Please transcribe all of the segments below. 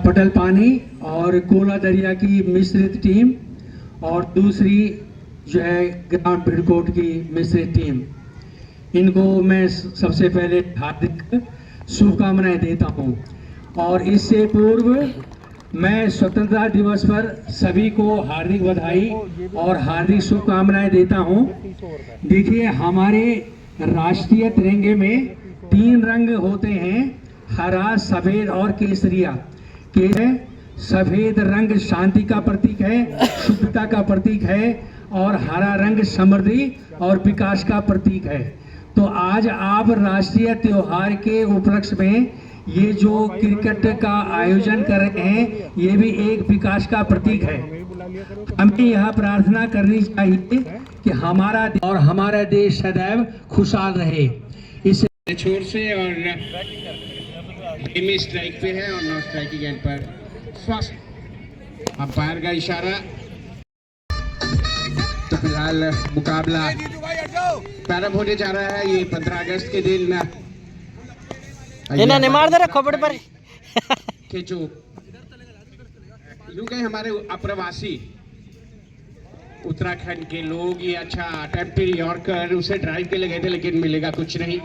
पटल पानी और कोला दरिया की मिश्रित टीम और दूसरी जो है ग्राम भिड़कोट की मिश्रित टीम, इनको मैं सबसे पहले हार्दिक शुभकामनाएं देता हूं। और इससे पूर्व मैं स्वतंत्रता दिवस पर सभी को हार्दिक बधाई और हार्दिक शुभकामनाएं देता हूं। देखिए, हमारे राष्ट्रीय तिरंगे में 3 रंग होते हैं, हरा, सफेद और केसरिया। सफेद रंग शांति का प्रतीक है, शुद्धता का प्रतीक है, और हरा रंग समृद्धि और विकास का प्रतीक है। तो आज आप राष्ट्रीय त्योहार के उपलक्ष्य में ये जो क्रिकेट का आयोजन कर रहे हैं, ये भी एक विकास का प्रतीक है। हमें यह प्रार्थना करनी चाहिए कि हमारा देश सदैव खुशहाल रहे। इस छोर से और स्ट्राइक पे है और नो स्ट्राइकिंग एंड पर फर्स्ट अंपायर का इशारा। तो फिलहाल मुकाबला प्रारंभ होने जा रहा है। ये 15 अगस्त के दिन मार दे खोपड़ पर जो यूं गए हमारे अप्रवासी उत्तराखंड के लोग, ये अच्छा अटेम्प्टेड यॉर्कर उसे ड्राइव के लिए गए थे, लेकिन मिलेगा कुछ नहीं।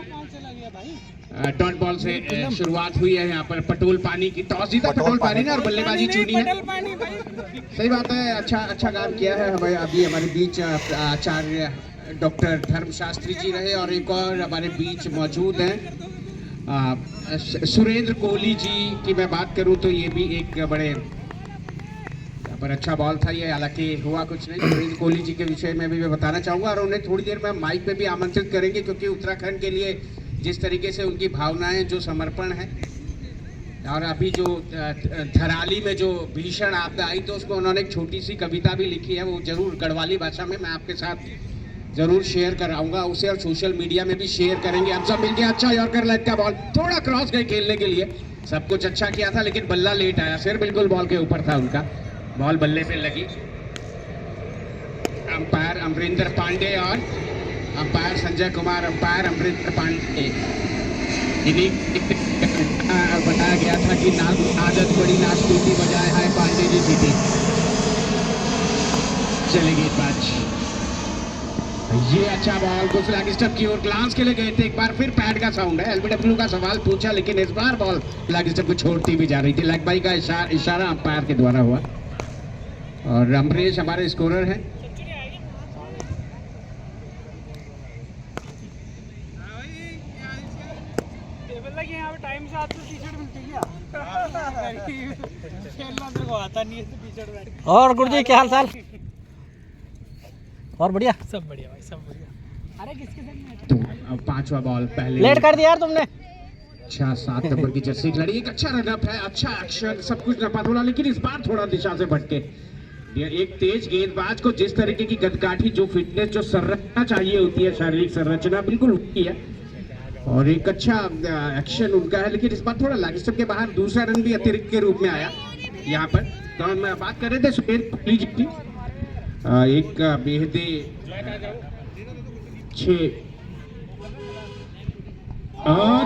डॉट बॉल से शुरुआत हुई है। यहाँ पर पटोल पानी की टॉस जीता पटोल पानी ने और बल्लेबाजी चुनी है। सही बात है, अच्छा काम किया है। हमें अभी हमारे बीच आचार्य डॉक्टर धर्मशास्त्री जी रहे और एक और हमारे बीच मौजूद हैं सुरेंद्र कोहली जी की मैं बात करूं तो ये भी एक बड़े यहाँ पर अच्छा बॉल था ये, हालांकि हुआ कुछ नहीं। सुरेंद्र कोहली जी के विषय में भी मैं बताना चाहूँगा और उन्हें थोड़ी देर में माइक पे भी आमंत्रित करेंगे, क्योंकि उत्तराखंड के लिए जिस तरीके से उनकी भावनाएं, जो समर्पण है, और अभी जो धराली में जो भीषण आपदा आई तो उसको उन्होंने एक छोटी सी कविता भी लिखी है, वो जरूर गढ़वाली भाषा में मैं आपके साथ जरूर शेयर कराऊंगा उसे, और सोशल मीडिया में भी शेयर करेंगे। अब सब मिलके अच्छा यॉर्कर लेग का बॉल थोड़ा क्रॉस गए खेलने के लिए, सब कुछ अच्छा किया था लेकिन बल्ला लेट आया, सिर बिल्कुल बॉल के ऊपर था उनका, बॉल बल्ले पे लगी। अंपायर अमरिंदर पांडे और अंपायर संजय कुमार, अंपायर अमरिंदर पांडे। इन्हीं बताया गया था कि आदत बड़ी नाच टूटी बजाय है पांडे जी जीती। चलेगी बात। ये अच्छा बॉल कुछ लेग स्टंप की ओर ग्लांस के लिए गए थे, एक बार फिर पैड का साउंड है। एलबीडब्ल्यू का सवाल पूछा, लेकिन इस बार बॉल लेग स्टंप को छोड़ती भी जा रही थी। लेग बाई का इशारा अंपायर के द्वारा हुआ और अमरीश हमारे स्कोरर हैं। टाइम से आपको टी-शर्ट मिलती है खेलना मेरे को आता नहीं है तो टी-शर्ट बैठ। और गुरुजी क्या हाल चाल? और बढ़िया, सब बढ़िया भाई, सब बढ़िया। अरे किसके साथ तो अब 5वां बॉल पहले लेट कर दिया यार तुमने। अच्छा 7 नंबर की जर्सी खिलाड़ी, एक अच्छा रनअप है, अच्छा एक्शन, सब कुछ नपा थोड़ा, लेकिन इस बार थोड़ा दिशा से भटके। एक तेज गेंदबाज को जिस तरीके की गतकाठी, जो फिटनेस, जो संरचना चाहिए होती है, शारीरिक संरचना बिल्कुल होती है, और एक अच्छा एक्शन उनका है, लेकिन इस बार थोड़ा लेग स्टंप के बाहर दूसरा रन भी अतिरिक्त के रूप में आया यहाँ पर। तो हम बात कर रहे थे सुरेंद्र कोहली जी की, एक बेहदे 6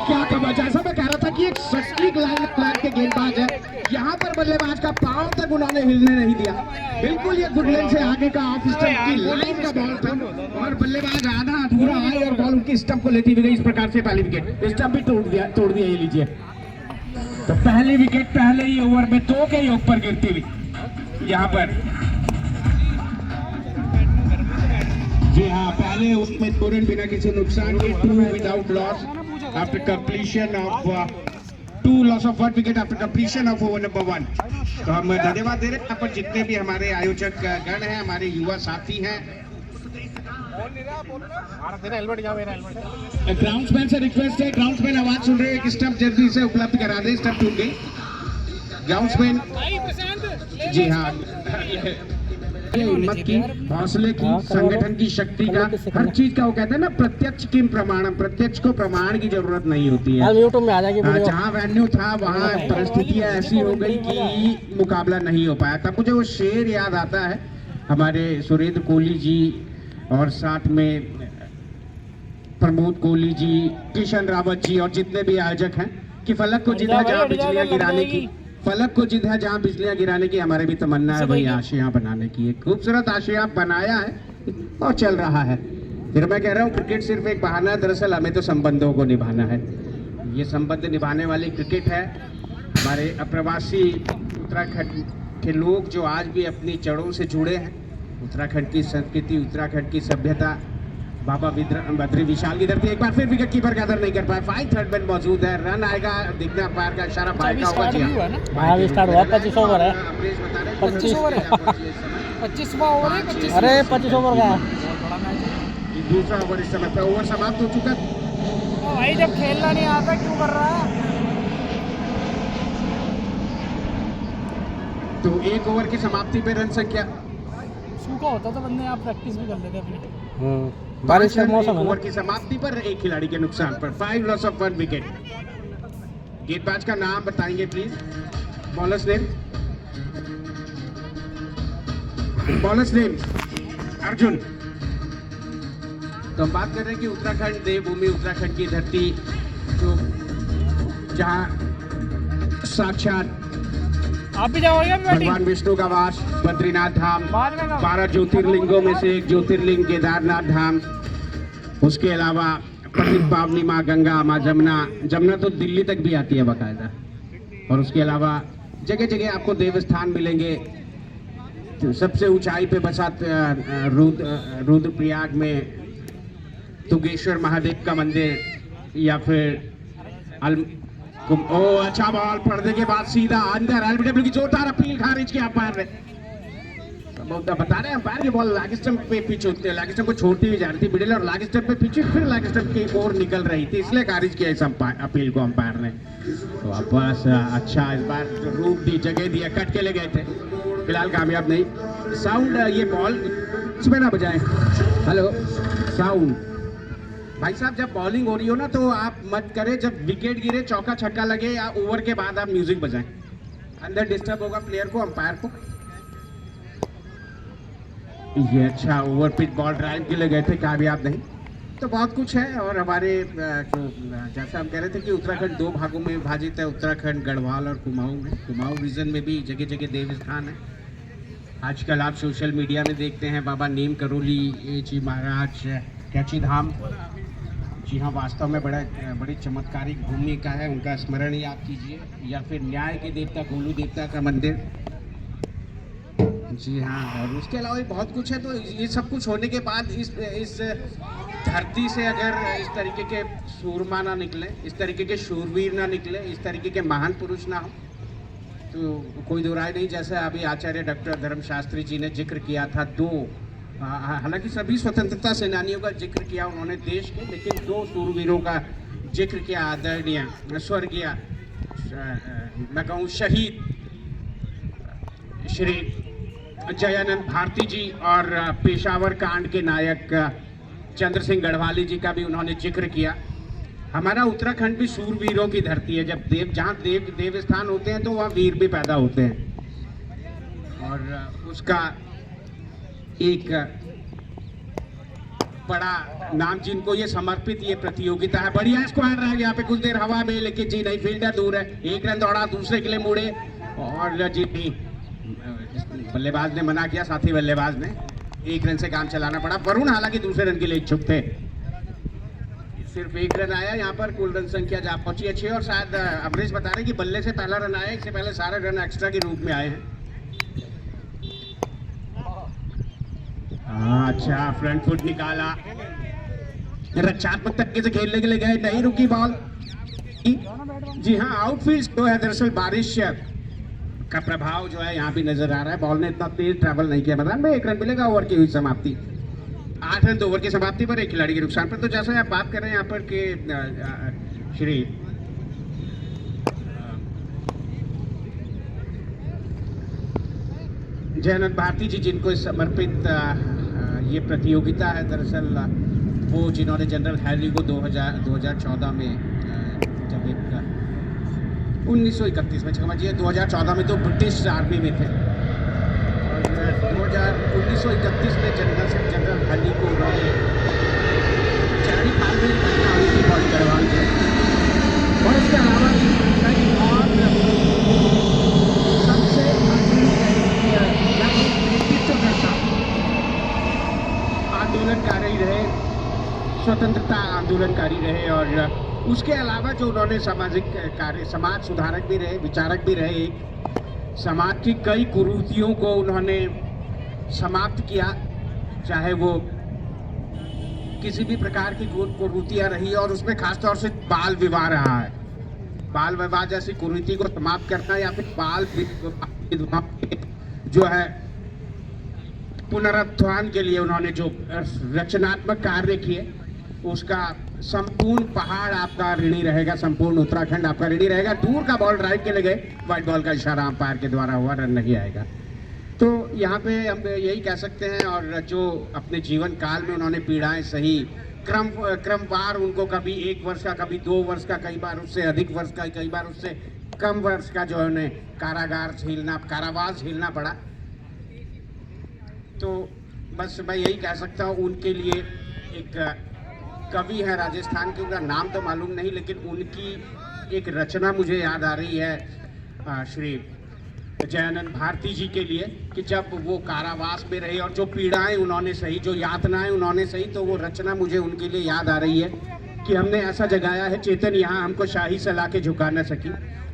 क्या कमा, जैसा मैं कह रहा था कि एक सटीक लाइन के गेंदबाज है, यहाँ पर बल्लेबाज का पांव तक उन्होंने हिलने नहीं दिया। बिल्कुल ये गुडलैंड से आगे का ऑफ स्टंप की लाइन का बॉल था और बल्लेबाज आधा अधूरा आए और बॉल उनकी स्टंप को लेती हुई गई। इस प्रकार से पहली विकेट, स्टंप भी तोड़ दिया ये लीजिए। तो पहली विकेट पहले ही ओवर में 2 के योग पर गिरती हुई यहाँ पर। जी हाँ, पहले उसमें 2 रन बिना किसी नुकसान के, 2 without loss after completion of 2 loss of 1 wicket after completion of over number 1। तो हम धन्यवाद दे रहे हैं यहाँ पर जितने भी हमारे आयोजक गण हैं, हमारे युवा साथी हैं। ग्राउंड्समैन से रिक्वेस्ट है, ग्राउंड्समैन आवाज सुन रहे हैं, एक स्टंप जल्दी से उपलब्ध करा दे, स्टंप टूट गई। ग्राउंड्समैन जी हाँ, हिम्मत की, हौसले की, संगठन की शक्ति का, हर चीज का वो कहते हैं ना, प्रत्यक्ष किम प्रमाणम, प्रत्यक्ष को प्रमाण की जरूरत नहीं होती है। जहाँ वेन्यू था वहाँ परिस्थितियां ऐसी हो गई कि मुकाबला नहीं हो पाया। तब मुझे वो शेर याद आता है हमारे सुरेंद्र कोहली जी और साथ में प्रमोद कोहली जी, किशन रावत जी और जितने भी आयोजक हैं, कि फलक को जिधा जहाँ बिजलियां गिराने की, फलक को जिधा जहाँ बिजलियां गिराने की हमारे भी तमन्ना है, वही आशियां बनाने की। एक खूबसूरत आशियां बनाया है और चल रहा है। फिर मैं कह रहा हूँ क्रिकेट सिर्फ एक बहाना है, दरअसल हमें तो संबंधों को निभाना है। ये संबंध निभाने वाली क्रिकेट है। हमारे अप्रवासी उत्तराखंड के लोग जो आज भी अपनी जड़ों से जुड़े हैं, उत्तराखंड की संस्कृति, उत्तराखंड की सभ्यता, बाबा बद्री विशाल की धरती। एक बार फिर विकेट कीपर कदर नहीं कर पाया। फाइन थर्ड मैन मौजूद है, रन आएगा, दिखना अंपायर का इशारा बाहर का होगा। जी हाँ अभी स्टार्ट हुआ, 25 ओवर है। 25 ओवर है, 25वां ओवर है, 25 अरे 25 ओवर का दूसरा ओवर इस समय पे ओवर समाप्त हो चुका। भाई जब खेलना नहीं आता क्यों कर रहा है? तो एक ओवर की समाप्ति पे रन संख्या सूखा होता तो बंदे यहाँ प्रैक्टिस भी कर लेते अपनी। बारिश का मौसम है ओवर ना। की समाप्ति पर एक खिलाड़ी के नुकसान पर 5 लॉस ऑफ 1 विकेट। गेंदबाज का नाम बताएंगे please. Bowlers name, bowlers name Arjun. तो हम बात कर रहे हैं कि उत्तराखंड देवभूमि, उत्तराखंड की धरती, जो जहाँ साक्षात आप भी जाओगे भगवान विष्णु का वास, बद्रीनाथ धाम, 12 ज्योतिर्लिंगों में से एक ज्योतिर्लिंग केदारनाथ धाम, उसके अलावा पतित पावनी माँ गंगा, माँ जमुना। जमुना तो दिल्ली तक भी आती है बाकायदा। और उसके अलावा जगह जगह आपको देवस्थान मिलेंगे। तो सबसे ऊंचाई पे बसा रुद्रप्रयाग में तुंगेश्वर महादेव का मंदिर, या फिर ओ अच्छा बॉल पड़ने के बाद सीधा अंदर। एलबीडब्ल्यू की जोरदार अपील खारिज की अंपायर ने। बता रहे हैं अंपायर की बॉल लेग स्टंप पे पिच होती है, लेग स्टंप को छोड़ती हुई जा रही थी मिडिल और लेग स्टंप पे पिच, फिर लेग स्टंप की ओर निकल रही थी, इसलिए खारिज किया इस अपील को अंपायर ने। तो वापस अच्छा इस बार रूप दी, जगह दिया, कट के ले गए थे, फिलहाल कामयाब नहीं। साउंड ये बॉल इसमें ना बजाएं। हेलो साउंड भाई साहब, जब बॉलिंग हो रही हो ना तो आप मत करें, जब विकेट गिरे, चौका छक्का लगे या ओवर के बाद आप म्यूजिक बजाएं, अंदर डिस्टर्ब होगा प्लेयर को, अंपायर को। ये अच्छा ओवर पिच बॉल ड्राइव के लिए गए थे, कामयाब नहीं। तो बहुत कुछ है। और हमारे जो जैसा हम कह रहे थे कि उत्तराखंड 2 भागों में विभाजित है, उत्तराखंड गढ़वाल और कुमाऊं में। कुमाऊं रीजन में भी जगह जगह देव स्थान है। आजकल आप सोशल मीडिया में देखते हैं बाबा नीम करोली जी महाराज कैची धाम। जी हाँ, वास्तव में बड़ी चमत्कारिक भूमिका है, उनका स्मरण याद कीजिए। या फिर न्याय के देवता गोलू देवता का मंदिर। जी हाँ, और उसके अलावा भी बहुत कुछ है। तो ये सब कुछ होने के बाद इस धरती से अगर इस तरीके के सूरमा ना निकले, इस तरीके के शूरवीर ना निकले, इस तरीके के महान पुरुष ना हो, तो कोई दो राय नहीं। जैसे अभी आचार्य डॉक्टर धर्मशास्त्री जी ने जिक्र किया था, हालांकि सभी स्वतंत्रता सेनानियों का जिक्र किया उन्होंने देश के, लेकिन 2 शूरवीरों का जिक्र किया, आदरणीय स्वर्गीय मैं कहूँ शहीद श्री जयानंद भारती जी और पेशावर कांड के नायक चंद्र सिंह गढ़वाली जी का भी उन्होंने जिक्र किया। हमारा उत्तराखंड भी शूरवीरों की धरती है। जब जहाँ देव स्थान होते हैं तो वहाँ वीर भी पैदा होते हैं, और उसका एक बड़ा नाम जिनको ये समर्पित ये प्रतियोगिता है। बढ़िया स्क्वायर रहा यहाँ पे कुछ देर हवा में, लेकिन जी नहीं, फील्डर दूर है। 1 रन दौड़ा, दूसरे के लिए मुड़े और जी बल्लेबाज ने मना किया, साथी बल्लेबाज ने। 1 रन से काम चलाना पड़ा। वरुण हालांकि दूसरे रन के लिए इच्छुक थे। सिर्फ 1 रन आया यहाँ पर, कुल रन संख्या जा पहुंची अच्छी है। और शायद अमरीश बता रहे कि बल्ले से पहला रन आया, इससे पहले सारे रन एक्स्ट्रा के रूप में आए हैं। अच्छा फ्रंट फुट निकाला, रक्षात्मक तरीके से खेलने के लिए गए, नहीं रुकी बॉल। जी हाँ, आउटफील्ड जो है दरअसल बारिश का प्रभाव जो है यहाँ भी नजर आ रहा है। बॉल ने इतना तेज ट्रैवल नहीं किया। मैदान में 1 रन मिलेगा ओवर की हुई समाप्ति। 8 रन 2 ओवर की समाप्ति पर एक खिलाड़ी के नुकसान पर। तो जैसा आप बात कर रहे हैं यहाँ पर कि श्री जयानंद भारती जी, जिनको समर्पित ये प्रतियोगिता है, दरअसल वो जिन्होंने जनरल हैरी को 2014 में जब एक 1931 में, क्षमा जी 2014 में तो ब्रिटिश आर्मी में थे, और 1931 में जनरल हैरी को उन्होंने चरणी खाल में घटना हुई थी बॉडी गढ़वाल में। इसके अलावा भी कई और सबसे नेतृत्वकर्ता आंदोलनकारी रहे, स्वतंत्रता आंदोलनकारी रहे, और उसके अलावा जो उन्होंने सामाजिक कार्य, समाज सुधारक भी रहे, विचारक भी रहे। समाज की कई कुरीतियों को उन्होंने समाप्त किया, चाहे वो किसी भी प्रकार की कुरीतियां रही, और उसमें खासतौर से बाल विवाह रहा है। बाल विवाह जैसी कुरीति को समाप्त करना, या फिर बाल विवाह जो है पुनरुत्थान के लिए उन्होंने जो रचनात्मक कार्य किए, उसका संपूर्ण पहाड़ आपका ऋणी रहेगा, संपूर्ण उत्तराखंड आपका ऋणी रहेगा। दूर का बॉल ड्राइव के लिए गए, व्हाइट बॉल का इशारा अंपायर के द्वारा हुआ, रन नहीं आएगा। तो यहाँ पे हम यही कह सकते हैं, और जो अपने जीवन काल में उन्होंने पीड़ाएं सही, क्रमवार उनको कभी 1 वर्ष का, कभी 2 वर्ष का, कई बार उससे अधिक वर्ष का, कई बार उससे कम वर्ष का जो है उन्हें कारावास झेलना पड़ा। तो बस मैं यही कह सकता हूँ, उनके लिए एक कवि है राजस्थान के, उनका नाम तो मालूम नहीं, लेकिन उनकी एक रचना मुझे याद आ रही है श्री जयानंद भारती जी के लिए, कि जब वो कारावास में रहे और जो पीड़ाएं उन्होंने सही, जो यातनाएं उन्होंने सही, तो वो रचना मुझे उनके लिए याद आ रही है कि हमने ऐसा जगाया है चेतन यहाँ हमको शाही सला के झुका न सकी,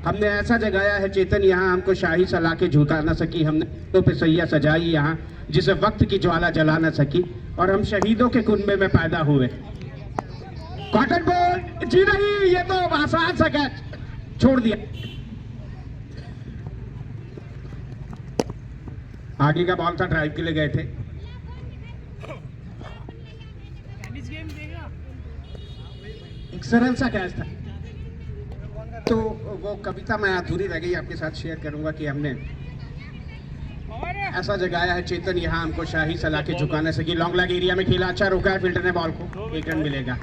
हमने ऐसा जगाया है चेतन यहाँ हमको शाही सला के झुका न सकी, हमने तो पे सैया सजाई यहाँ जिसे वक्त की ज्वाला जला न सकी, और हम शहीदों के कुनबे में पैदा हुए। कॉटन बॉल जी नहीं, ये तो आसान सा कैच छोड़ दिया। आगे का बॉल था, ड्राइव के लिए गए थे। एक सरल सा कैच था। तो वो कविता मैं अधूरी रह गई, आपके साथ शेयर करूंगा कि हमने ऐसा जगाया है चेतन यहाँ हमको शाही सला के झुकाने सकी। लॉन्ग लेग एरिया में खेला, अच्छा रोका है फील्डर ने बॉल को, 1 रन मिलेगा।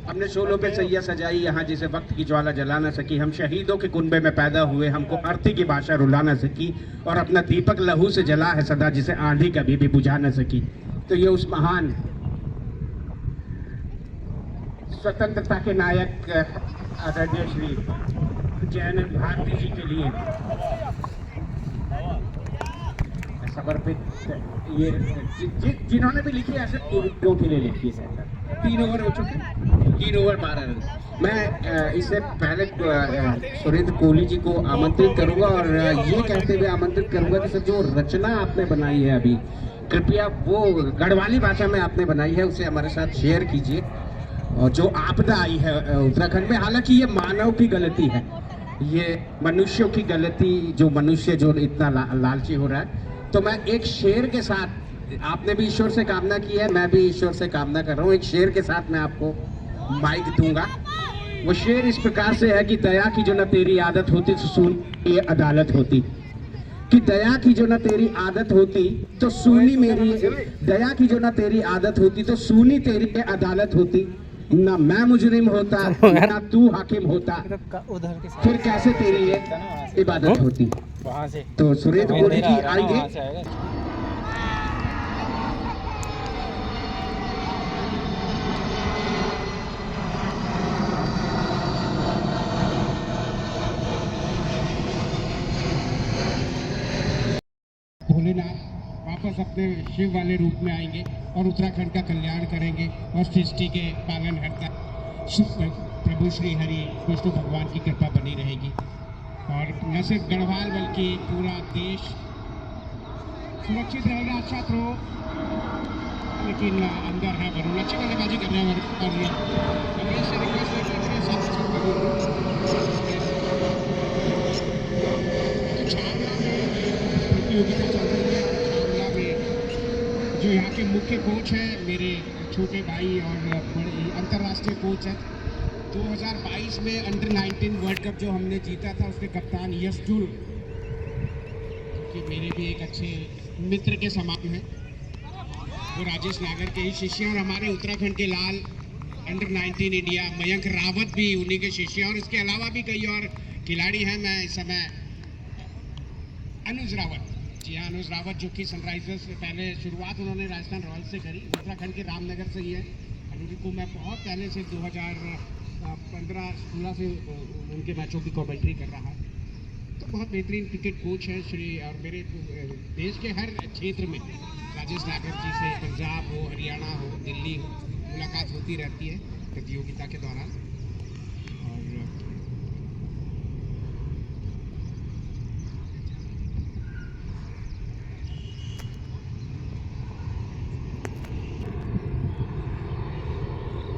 हमने शोलों पे सैया सजाई यहाँ जिसे वक्त की ज्वाला जला न सकी, हम शहीदों के कुनबे में पैदा हुए, हमको अर्थी की भाषा रुला न सकी, और अपना दीपक लहू से जला है सदा जिसे आंधी कभी भी बुझा न सकी। तो ये उस महान स्वतंत्रता के नायक आदरणीय श्री जयानंद भारती जी के लिए समर्पित ये जिन्होंने भी लिखी ऐसे लोगों के लिए लिखी है। 3 ओवर हो चुके, 3 ओवर 12 रन। मैं इससे पहले सुरेंद्र कोहली जी को आमंत्रित करूंगा, और ये कहते हुए आमंत्रित करूंगा कि सर जो रचना आपने बनाई है अभी, कृपया वो गढ़वाली भाषा में आपने बनाई है उसे हमारे साथ शेयर कीजिए। और जो आपदा आई है उत्तराखंड में, हालांकि ये मानव की गलती है, ये मनुष्यों की गलती, जो मनुष्य जो इतना लालची हो रहा है। तो मैं एक शेर के साथ, आपने भी ईश्वर से कामना की है, मैं भी ईश्वर से कामना कर रहा हूँ, एक शेर के साथ मैं आपको माइक दूंगा। वो शेर इस प्रकार से है कि दया की जो न तेरी आदत होती तो सुनी ये अदालत होती, कि दया की जो न तेरी आदत होती तो सुनी मेरी, दया की जो न तेरी आदत होती तो सुनी तेरी ये अदालत होती, ना मैं मुजरिम होता ना तू हाकिम होता, फिर कैसे तेरी ये इबादत होती। तो सुरेंद्र कोहली जी आएंगे। भोलेनाथ वापस अपने शिव वाले रूप में आएंगे और उत्तराखंड का कल्याण करेंगे, और सृष्टि के पालनहर्ता प्रभु श्री हरि विष्णु भगवान की कृपा बनी रहेगी, और न सिर्फ गढ़वाल बल्कि पूरा देश सुरक्षित रहेगा। अच्छा थ्रो, लेकिन अंदर है वरुण, अच्छी बल्लेबाजी कर रहे हैं प्रतियोगिता चल रही है। छावला में जो यहाँ के मुख्य कोच हैं, मेरे छोटे भाई और बड़े अंतर्राष्ट्रीय कोच हैं। 2022 में अंडर 19 वर्ल्ड कप जो हमने जीता था, उसके कप्तान यश जुल, कि मेरे भी एक अच्छे मित्र के समान हैं, वो राजेश नागर के ही शिष्य हैं, और हमारे उत्तराखंड के लाल अंडर 19 इंडिया मयंक रावत भी उन्हीं के शिष्य हैं, और इसके अलावा भी कई और खिलाड़ी हैं। मैं इस समय अनुज रावत, जी हाँ अनुज रावत, जो कि सनराइजर्स से पहले शुरुआत उन्होंने राजस्थान रॉयल्स से करी, उत्तराखंड के रामनगर से ही है। अनुज को मैं बहुत पहले से 15-16 से उनके मैचों की कमेंट्री कर रहा है। तो बहुत बेहतरीन क्रिकेट कोच हैं श्री, और मेरे देश के हर क्षेत्र में राजेश नागर जी से पंजाब हो, हरियाणा हो, दिल्ली हो, मुलाकात होती रहती है प्रतियोगिता के दौरान। और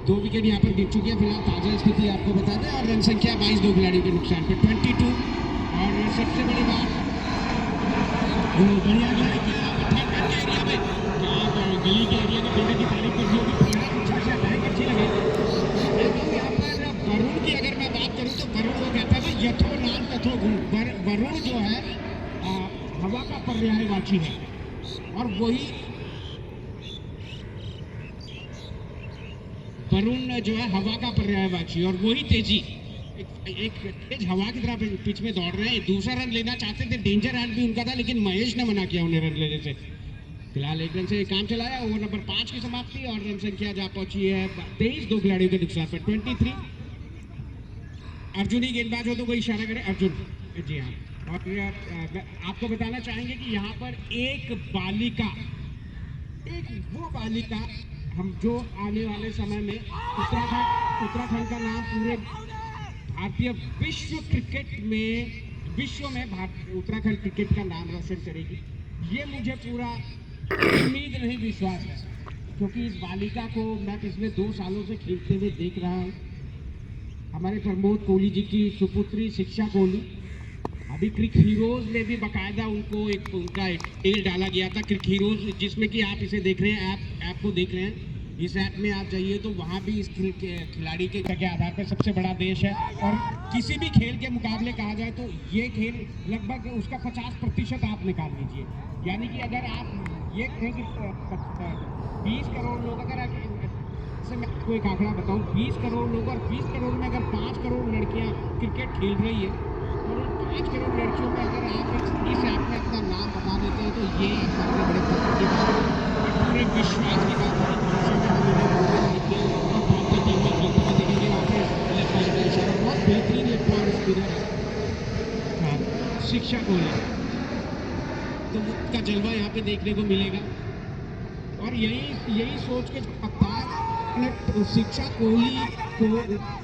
दो विकेट यहाँ पर गिर चुकी है फिलहाल। ताजा स्थिति आपको बता दें, और रन संख्या 22 दो खिलाड़ियों के नुकसान पर 22। और सबसे बड़ी बात, वो बढ़िया खिलाड़ी के एरिया में, गली के एरिया में खेलने की तारीफ कर दी होगी। अच्छी लगी। यहाँ पर वरुण की अगर मैं बात करूँ तो वरुण वो कहता है यथो नाम तथो गुण। वरुण जो है हवा का पर्यायवाची है, और वही वरुण जो है हवा का पर्यायवाची, और वही तेजी, एक तेज हवा की तरह पिच में दौड़ रहे हैं। दूसरा रन लेना चाहते थे, डेंजर रन भी उनका था, लेकिन महेश ने मना किया उन्हें रन लेने से। फिलहाल 1 रन से काम चलाया। ओवर नंबर 5 की समाप्ति, और रन संख्या जा पहुंची है 23 दो खिलाड़ियों के नुकसान पर 23। अर्जुन ही गेंदबाज हो तो कोई इशारा करे। अर्जुन जी हाँ। और आपको बताना चाहेंगे कि यहाँ पर एक वो बालिका हम जो आने वाले समय में उत्तराखंड का नाम पूरे भारतीय विश्व में उत्तराखंड क्रिकेट का नाम रोशन करेगी, ये मुझे पूरा उम्मीद नहीं विश्वास है, क्योंकि इस बालिका को मैं पिछले 2 सालों से खेलते हुए देख रहा हूँ। हमारे प्रमोद कोहली जी की सुपुत्री शिक्षा कोहली, अभी क्रिक हीरोज में भी बाकायदा उनका एक टेल डाला गया था। क्रिक हीरोज, जिसमें कि आप इसे देख रहे हैं, ऐप को देख रहे हैं, इस ऐप में आप जाइए तो वहाँ भी इस खिलाड़ी के आधार पर सबसे बड़ा देश है। और किसी भी खेल के मुकाबले कहा जाए तो ये खेल लगभग उसका 50% आप निकाल लीजिए। यानी कि अगर आप ये कहें कि 20 करोड़ लोग, अगर से मैं आपको एक आंकड़ा बताऊँ, 20 करोड़ लोग, और 20 करोड़ में अगर 5 करोड़ लड़कियाँ क्रिकेट खेल रही है, और उन 5 करोड़ लड़कियों में अगर आप इस ऐप में अपना नाम बता देते हैं तो ये सबसे बड़े पत्र की बात है, पूरे विश्वास की बात है। बहुत बेहतरीन शिक्षा कोहली, तो उसका जलवा यहाँ पे देखने को मिलेगा। और यही सोच के कप्तान शिक्षा कोहली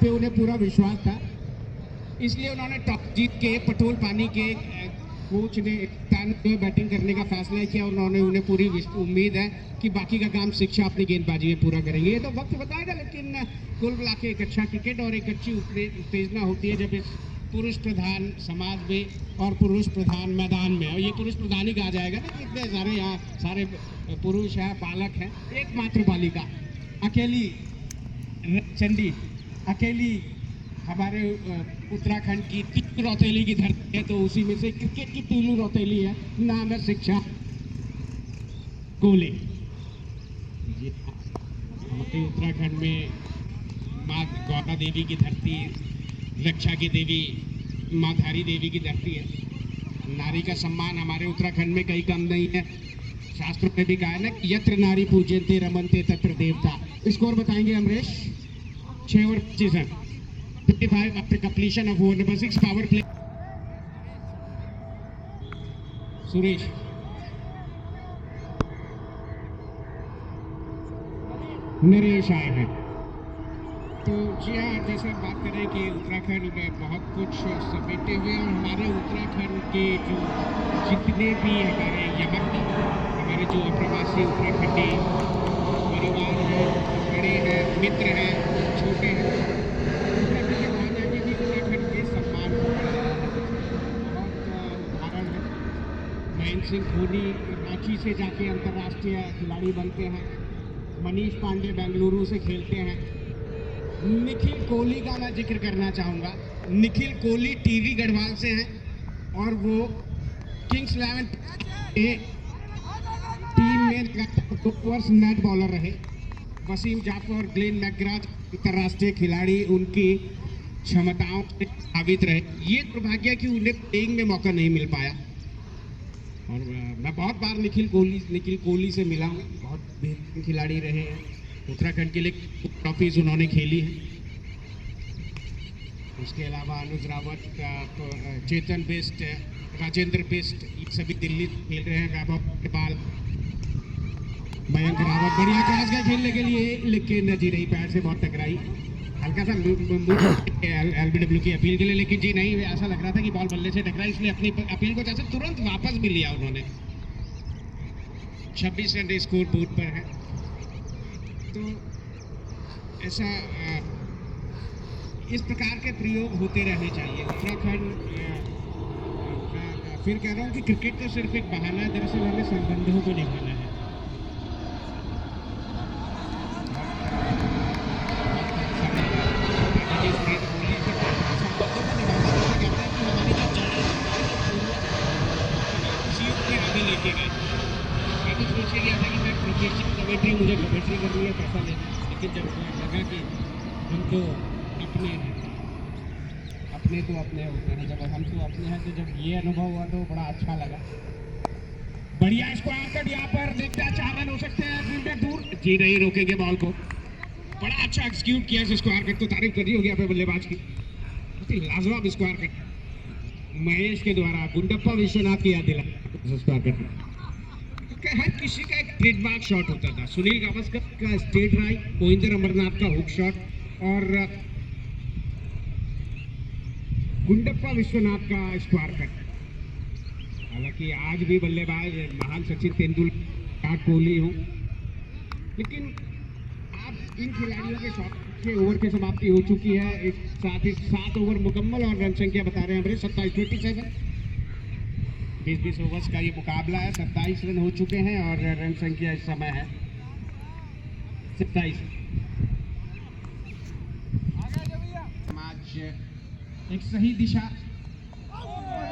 पे उन्हें पूरा विश्वास था, इसलिए उन्होंने टॉस जीत के पटोल पानी के कोच ने बैटिंग करने का फैसला किया। उन्हें पूरी उम्मीद है कि बाकी का काम शिक्षा अपनी गेंदबाजी में पूरा करेंगे। ये तो वक्त बताएगा, लेकिन कुल मिला के एक अच्छा क्रिकेट और एक अच्छी उत्तेजना होती है जब इस पुरुष प्रधान समाज में और पुरुष प्रधान मैदान में, और ये पुरुष प्रधान ही कहा जाएगा ना कि इतने सारे यहाँ सारे पुरुष हैं, बालक हैं, एकमात्र बालिका अकेली चंडी, अकेली हमारे उत्तराखंड की तीलू रौतेली की धरती है, तो उसी में से क्रिकेट की तीलू रौतेली है, नाम है शिक्षा कोहली। हमारे उत्तराखंड में माँ गौरा देवी की धरती, रक्षा की देवी माँ धारी देवी की धरती है। नारी का सम्मान हमारे उत्तराखंड में कहीं कम नहीं है। शास्त्रों में भी कहा है ना, यत्र नारी पूजन्ते रमन्ते तत्र देवता। स्कोर बताएंगे Amresh. 6 over 25 run, 55 after completion of over number 6 power play। Suresh Naresh आए हैं। तो जी हाँ, जैसे बात करें कि उत्तराखंड में बहुत कुछ समेटे हुए, और हमारे उत्तराखंड के जो जितने भी हमारे जो प्रवासी उत्तराखंडी परिवार हैं, बड़े हैं, मित्र हैं, छोटे हैं, उत्तराखंड के सम्मान बहुत उदाहरण है। महेंद्र सिंह धोनी रांची से जाके अंतर्राष्ट्रीय खिलाड़ी बनते हैं, मनीष पांडे बेंगलुरु से खेलते हैं। निखिल कोहली का मैं जिक्र करना चाहूँगा। निखिल कोहली टीवी गढ़वाल से हैं, और वो किंग्स 11 टीम में 2 वर्ष नेट बॉलर रहे। वसीम जाफर और ग्लेन मैकग्राथ अंतर्राष्ट्रीय खिलाड़ी, उनकी क्षमताओं से साबित रहे। ये दुर्भाग्य कि उन्हें प्लेइंग में मौका नहीं मिल पाया। और मैं बहुत बार निखिल कोहली से मिला हूँ, बहुत बेहतरीन खिलाड़ी रहे हैं। उत्तराखंड के लिए ट्रॉफीज उन्होंने खेली हैं। उसके अलावा अनुज रावत, चेतन बिस्ट, राजेंद्र बिस्ट, ये सभी दिल्ली खेल रहे हैं। वैभव अग्रवाल, मयंक रावत बढ़िया क्रॉस गया खेलने के लिए, लेकिन जी नहीं, पैर से बहुत टकराई। हल्का सा एलबीडब्ल्यू की अपील के लिए, लेकिन जी नहीं, ऐसा लग रहा था कि बॉल बल्ले से टकराई, इसलिए अपनी अपील को जैसे तुरंत वापस भी लिया उन्होंने। 26 रन स्कोर बोर्ड पर है। तो ऐसा इस प्रकार के प्रयोग होते रहने चाहिए। उत्तराखंड, फिर कह रहा हूँ कि क्रिकेट तो सिर्फ एक बहाना है, दरअसल हमें संबंधों को निभाना है। मुझे कमेंट्री करनी है, पैसा लेना है, लेकिन जब लगा कि हम तो अपने हैं, अपने तो अपने होते हैं, जब हम तो अपने हैं, तो जब ये अनुभव हुआ तो बड़ा अच्छा लगा। बढ़िया स्क्वायर कट यहाँ पर, देखते हैं 4 रन हो सकते हैं, फील्डर दूर, जी नहीं रोकेंगे बॉल को। बड़ा अच्छा एक्सिक्यूट किया इस स्क्वायर कट, तो तारीफ करनी होगी यहाँ पे बल्लेबाज की, लाजवाब स्क्वायर कट महेश के द्वारा गुंडप्पा विश्वनाथ की याद दिला स्क्वायर कट। हर किसी का एक ट्रेडमार्क शॉट होता था। सुनील गावस्कर का स्ट्रेट राइट, मोहिंदर अमरनाथ का हुक शॉट और गुंडप्पा विश्वनाथ का स्क्वायर कट। हालांकि आज भी बल्लेबाज महान सचिन तेंदुलकर, विराट कोहली हो, लेकिन आप इन खिलाड़ियों के शॉट के ओवर की समाप्ति हो चुकी है। एक साथ ही 7 ओवर मुकम्मल और रन संख्या बता रहे हैं हमारे 27-27। 20-20 ओवर्स का ये मुकाबला है। 27 रन हो चुके हैं और रन संख्या इस समय है 27। समाज एक सही दिशा।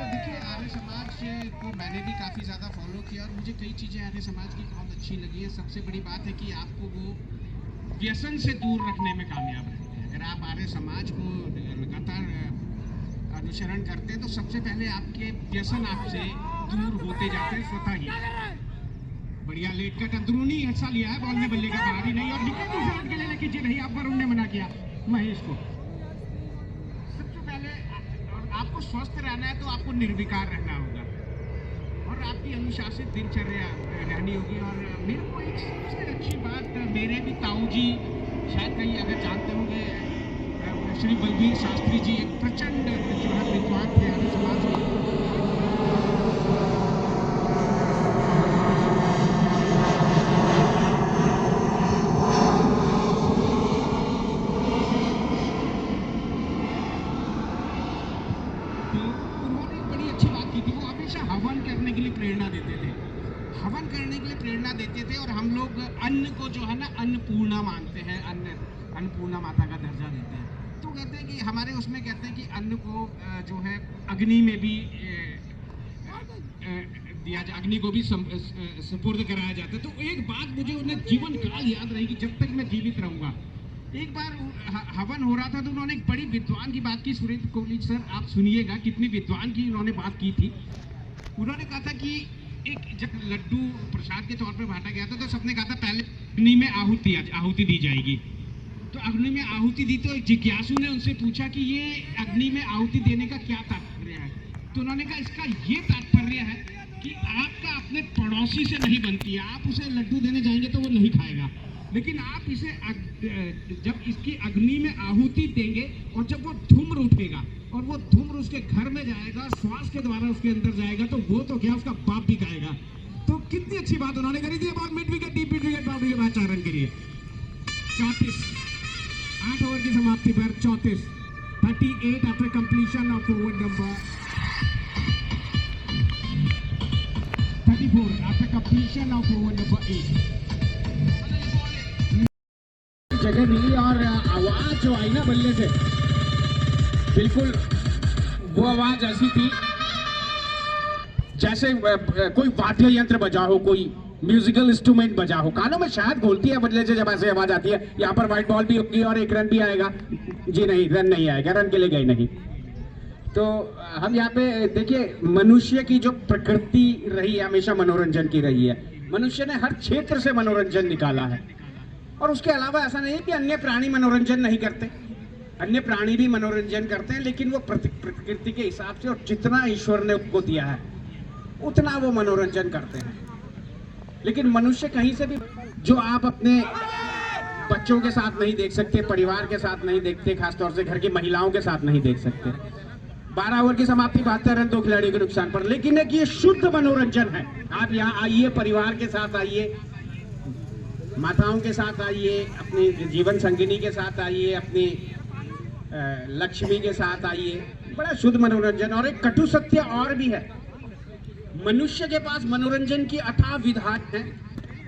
देखिए, आर्य समाज को मैंने भी काफ़ी ज़्यादा फॉलो किया और मुझे कई चीज़ें आर्य समाज की बहुत अच्छी लगी है। सबसे बड़ी बात है कि आपको वो व्यसन से दूर रखने में कामयाब रहते हैं। अगर आप आर्य समाज को लगातार अनुसरण करते हैं तो सबसे पहले आपके व्यसन आपसे दूर होते जाते हैं स्वतः ही। बढ़िया लेट कट, अंदरूनी हिस्सा लिया है, बॉल ने बल्ले का बाहर ही नहीं, और विकेट के लिए लेकिन जी नहीं, आप वरुण ने मना किया महेश को। सबसे पहले आपको स्वस्थ रहना है तो आपको निर्विकार रहना होगा और आपकी अनुशासित दिनचर्या रहनी होगी। और मेरे को एक सबसे अच्छी बात, मेरे भी ताऊ जी, शायद कहीं अगर जानते होंगे, श्री बलबीर शास्त्री जी एक प्रचंड जो है विद्वान थे आर्य समाज के। तो उन्होंने बड़ी अच्छी बात की थी, वो हमेशा हवन करने के लिए प्रेरणा देते थे। हवन करने के लिए प्रेरणा देते थे और हम लोग अन्न को जो है ना अन्नपूर्णा मानते हैं, अन्नपूर्णा माता का दर्जा देते हैं। तो कहते हैं कि हमारे उसमें कहते हैं कि अन्न को जो है अग्नि में भी दिया जाए, अग्नि को भी सुपुर्द कराया जाता है। तो एक बात मुझे उन्हें जीवन काल याद रहेगी जब तक मैं जीवित रहूंगा। एक बार हवन हो रहा था तो उन्होंने एक बड़ी विद्वान की बात की। सुरेंद्र कोहली सर, आप सुनिएगा कितनी विद्वान की उन्होंने बात की थी। उन्होंने कहा था कि एक जब लड्डू प्रसाद के तौर पर बांटा गया था तो सबने कहा था पहले अग्नि में आहुति दी जाएगी। तो अग्नि में आहुति दी तो एक जिज्ञासु ने उनसे पूछा कि ये अग्नि में आहुति देने का क्या तात्पर्य है। तो उन्होंने कहा इसका ये तात्पर्य है कि आपका अपने पड़ोसी से नहीं बनती है। आप उसे लड्डू देने जाएंगे तो वो नहीं खाएगा, लेकिन आप इसे जब इसकी अग्नि में आहुति देंगे और जब वो धूम्र उठेगा और वो धूम्र उसके घर में जाएगा, श्वास के द्वारा उसके अंदर जाएगा, तो वो तो क्या उसका बाप भी खाएगा। तो कितनी अच्छी बात उन्होंने करी थी। और mid wicket, deep wicket boundary के बाद 4 रन के लिए 34। 8 ओवर की समाप्ति पर 34, 38 after completion of over number 34 after completion of over number 8। जगह मिली और आवाज जो आई ना बल्ले से, बिल्कुल वो आवाज ऐसी थी जैसे कोई वाद्य यंत्र बजा हो, कोई म्यूजिकल इंस्ट्रूमेंट बजा हो। कानों में शायद घोलती है बदले से जब ऐसे आवाज आती है। यहाँ पर व्हाइट बॉल भी होगी और 1 रन भी आएगा। जी नहीं, रन नहीं आएगा, रन के लिए गए नहीं। तो हम यहाँ पे देखिए, मनुष्य की जो प्रकृति रही है हमेशा मनोरंजन की रही है। मनुष्य ने हर क्षेत्र से मनोरंजन निकाला है और उसके अलावा ऐसा नहीं है कि अन्य प्राणी मनोरंजन नहीं करते। अन्य प्राणी भी मनोरंजन करते हैं, लेकिन वो प्रकृति के हिसाब से और जितना ईश्वर ने उनको दिया है उतना वो मनोरंजन करते हैं। लेकिन मनुष्य कहीं से भी, जो आप अपने बच्चों के साथ नहीं देख सकते, परिवार के साथ नहीं देखते, खासतौर से घर की महिलाओं के साथ नहीं देख सकते। 12 ओवर की समाप्ति, 72 रन 2 खिलाड़ियों के नुकसान पर। लेकिन एक ये शुद्ध मनोरंजन है। आप यहाँ आइए, परिवार के साथ आइए, माताओं के साथ आइए, अपनी जीवन संगिनी के साथ आइए, अपनी लक्ष्मी के साथ आइए। बड़ा शुद्ध मनोरंजन। और एक कटु सत्य और भी है, मनुष्य के पास मनोरंजन की अथाह विधाएं हैं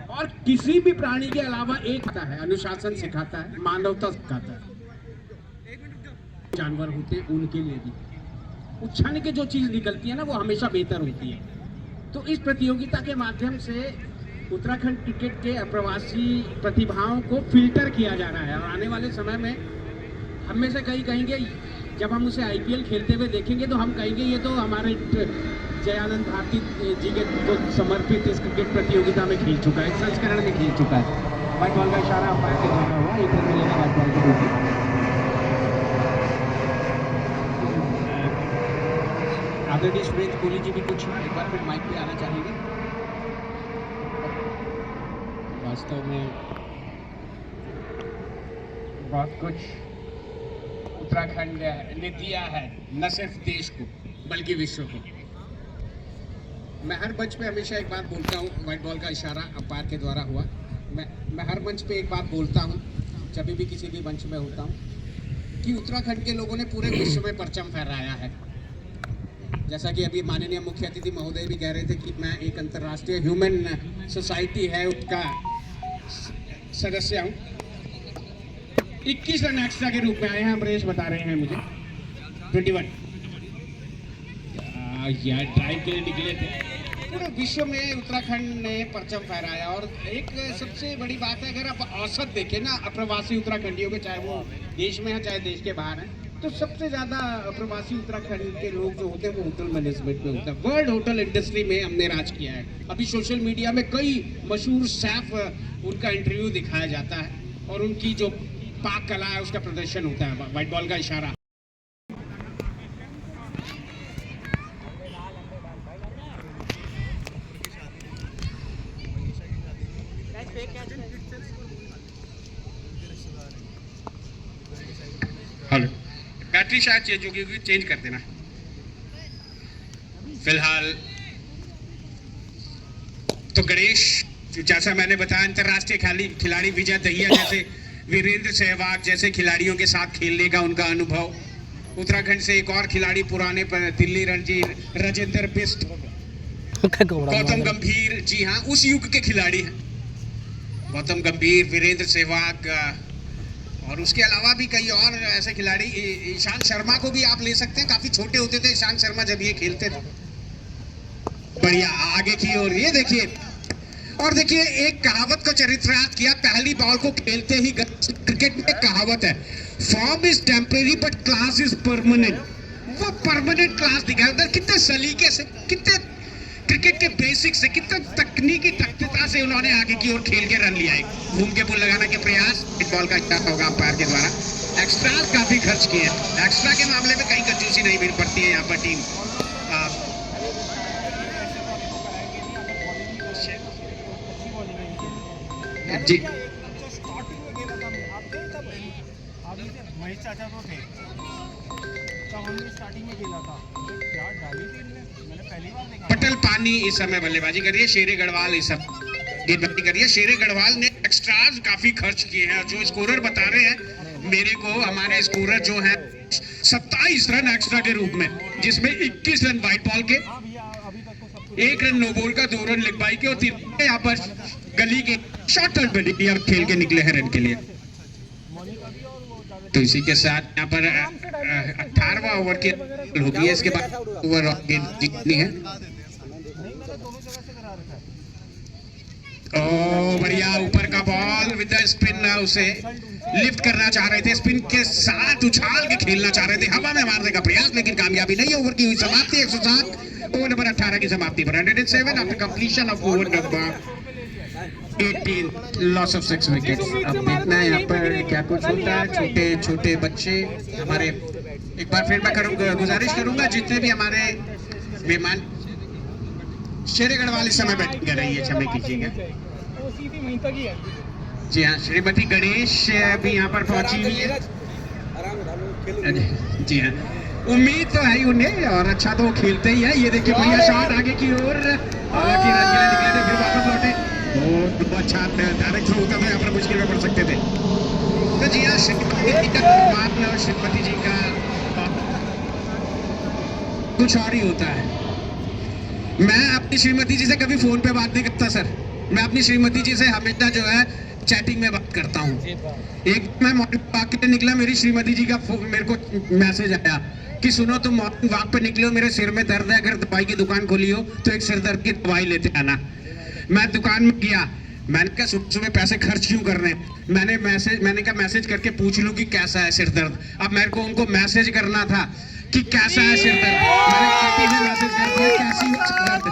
और किसी भी प्राणी के अलावा एक आता है, अनुशासन सिखाता है, मानवता सिखाता है। जानवर होते हैं उनके लिए भी उछाने की जो चीज निकलती है ना, वो हमेशा बेहतर होती है। तो इस प्रतियोगिता के माध्यम से उत्तराखंड क्रिकेट के अप्रवासी प्रतिभाओं को फिल्टर किया जा रहा है। और आने वाले समय में हम में से कई कहेंगे, जब हम उसे आईपीएल खेलते हुए देखेंगे तो हम कहेंगे ये तो हमारे जयानंद भारती जी के को समर्पित इस क्रिकेट प्रतियोगिता में खेल चुका है, इस संस्करण में खेल चुका है। व्हाइट बॉल का इशारा अंपायर के द्वारा हुआ, एक रन मिलेगा व्हाइट बॉल के रूप में। आदरणीय सुरेश कोहली जी भी कुछ एक बार फिर माइक पे आना चाहेंगे। वास्तव में बहुत कुछ उत्तराखंड ने दिया है, न सिर्फ देश को बल्कि विश्व को। मैं हर मंच पे हमेशा एक बात बोलता हूँ, व्हाइट बॉल का इशारा अंपायर के द्वारा हुआ। मैं हर मंच पे एक बात बोलता हूँ, जब भी किसी भी मंच में होता हूँ, कि उत्तराखंड के लोगों ने पूरे विश्व में परचम फहराया है। जैसा कि अभी माननीय मुख्य अतिथि महोदय भी कह रहे थे कि मैं एक अंतर्राष्ट्रीय ह्यूमन सोसाइटी है उसका सदस्य हूँ। 21 रन एक्स्ट्रा के रूप में आए हैं, अमरेश बता रहे हैं मुझे। 21 यार ड्राइव के लिए निकले थे। पूरे विश्व में उत्तराखंड ने परचम फहराया। और एक सबसे बड़ी बात है, अगर आप औसत देखें ना अप्रवासी उत्तराखंडियों के, चाहे वो देश में है चाहे देश के बाहर हैं, तो सबसे ज्यादा अप्रवासी उत्तराखंड के लोग जो होते हैं वो होटल मैनेजमेंट में होता है। वर्ल्ड होटल इंडस्ट्री में हमने राज किया है। अभी सोशल मीडिया में कई मशहूर शेफ उनका इंटरव्यू दिखाया जाता है और उनकी जो पाक कला है उसका प्रदर्शन होता है। व्हाइट बॉल का इशारा। हेलो, बैटरी शायद चेंज होगी, चेंज कर देना। फिलहाल तो गणेश, जैसा मैंने बताया, अंतर्राष्ट्रीय खिलाड़ी विजय दहिया जैसे, वीरेंद्र सहवाग जैसे खिलाड़ियों के साथ खेलने का उनका अनुभव। उत्तराखंड से एक और खिलाड़ी पुराने दिल्ली रणजी राजेंद्र बिष्ट, गौतम गंभीर, जी हाँ उस युग के खिलाड़ी हैं गौतम गंभीर, वीरेंद्र सहवाग, और उसके अलावा भी कई और ऐसे खिलाड़ी। ईशांत शर्मा को भी आप ले सकते हैं, काफी छोटे होते थे ईशांत शर्मा जब ये खेलते थे। बढ़िया आगे की ओर, ये देखिए। और देखिए एक कहावत को चरित्रार्थ किया, पहली बॉल को खेलते ही। क्रिकेट में एक कहावत है, form is temporary but class is permanent. वो परमानेंट क्लास दिखाया उधर, कितने सलीके से, कितने क्रिकेट के बेसिक से, कितने तकनीकी दक्षता से उन्होंने आगे की ओर खेल के रन लिया है। घूम के पुल लगाने के प्रयास, बॉल का इशारा होगा अंपायर के द्वारा। एक्स्ट्रा काफी खर्च किए हैं, एक्स्ट्रा के मामले में कहीं कंजूसी नहीं मिल पड़ती है यहाँ पर टीम। जी महेश चाचा तो थे तब हमने स्टार्टिंग में खेला था, क्या डाली थी मैंने पहली बार देखा। पटल पानी इस समय बल्लेबाजी कर रही है, शेरे गढ़वाल इस सब गेंदबाजी कर रही है। शेरे गढ़वाल ने एक्स्ट्राज काफी खर्च किए हैं। जो स्कोरर बता रहे हैं मेरे को, हमारे स्कोरर जो है 27 रन एक्स्ट्रा के रूप में, जिसमें 21 रन व्हाइट बॉल के, 1 रन नो बॉल का, 2 रन लेग बाई के और 3 यहाँ पर गली के शॉर्ट रन पर खेल के निकले हैं रन के लिए। तो इसी के साथ यहाँ पर 18वां ओवर की होगी है। इसके बाद ओवर गेंद जीतनी है। ओ बढ़िया ऊपर का बॉल विद द स्पिन, उसे लिफ्ट करना चाह रहे थे, स्पिन के साथ उछाल के खेलना चाह रहे थे, हवा में मारने का प्रयास, लेकिन कामयाबी नहीं। ओवर की हुई समाप्ति 107, ओवर नंबर 18 की समाप्ति पर 107 after completion of over number 18 loss of 6 wickets. अब देखना है यहाँ पर क्या कुछ होता है। छोटे छोटे बच्चे हमारे, एक बार फिर मैं गुजारिश करूंगा जितने भी हमारे मेहमान शेरगढ़ वाले समय बैटिंग कर रही है, क्षमा कीजिएगा। वो सीधी वहीं तक ही है। जी हाँ, श्रीमती गणेश भी यहाँ पर पहुंची हुई है। जी हाँ, उम्मीद तो है ही उन्हें, और अच्छा तो वो खेलते ही है। ये देखिए भैया शॉट आगे की ओर, हालांकि रन के लिए निकले थे, फिर वापस लौटे। बहुत अच्छा डायरेक्ट थ्रो होता था, यहाँ पर मुश्किल में पड़ सकते थे। तो जी हाँ, श्रीमती जी का मान और श्रीमती जी का कुछ और ही होता है। मैं अपनी श्रीमती जी से कभी फोन पे बात नहीं करता सर। मैं अपनी श्रीमती जी से हमेशा जो है चैटिंग में बात करता हूँ। एक मैं मॉर्निंग वॉक के लिए निकला, मेरी श्रीमती जी का मेरे को मैसेज आया कि सुनो तुम मॉर्निंग वॉक पे निकले हो, मेरे सिर में दर्द है, अगर दवाई की दुकान खोली हो तो एक सिर दर्द की दवाई लेते आना। मैं दुकान में गया, मैंने कहा सुबह सुबह पैसे खर्च क्यों कर रहे हैं। मैंने कहा मैसेज करके पूछ लूं कि कैसा है सिर दर्द। अब मेरे को उनको मैसेज करना था कि कैसा है सिर दर्द। मैंने एपी में मैसेज कर दिया कैसी है सिर दर्द।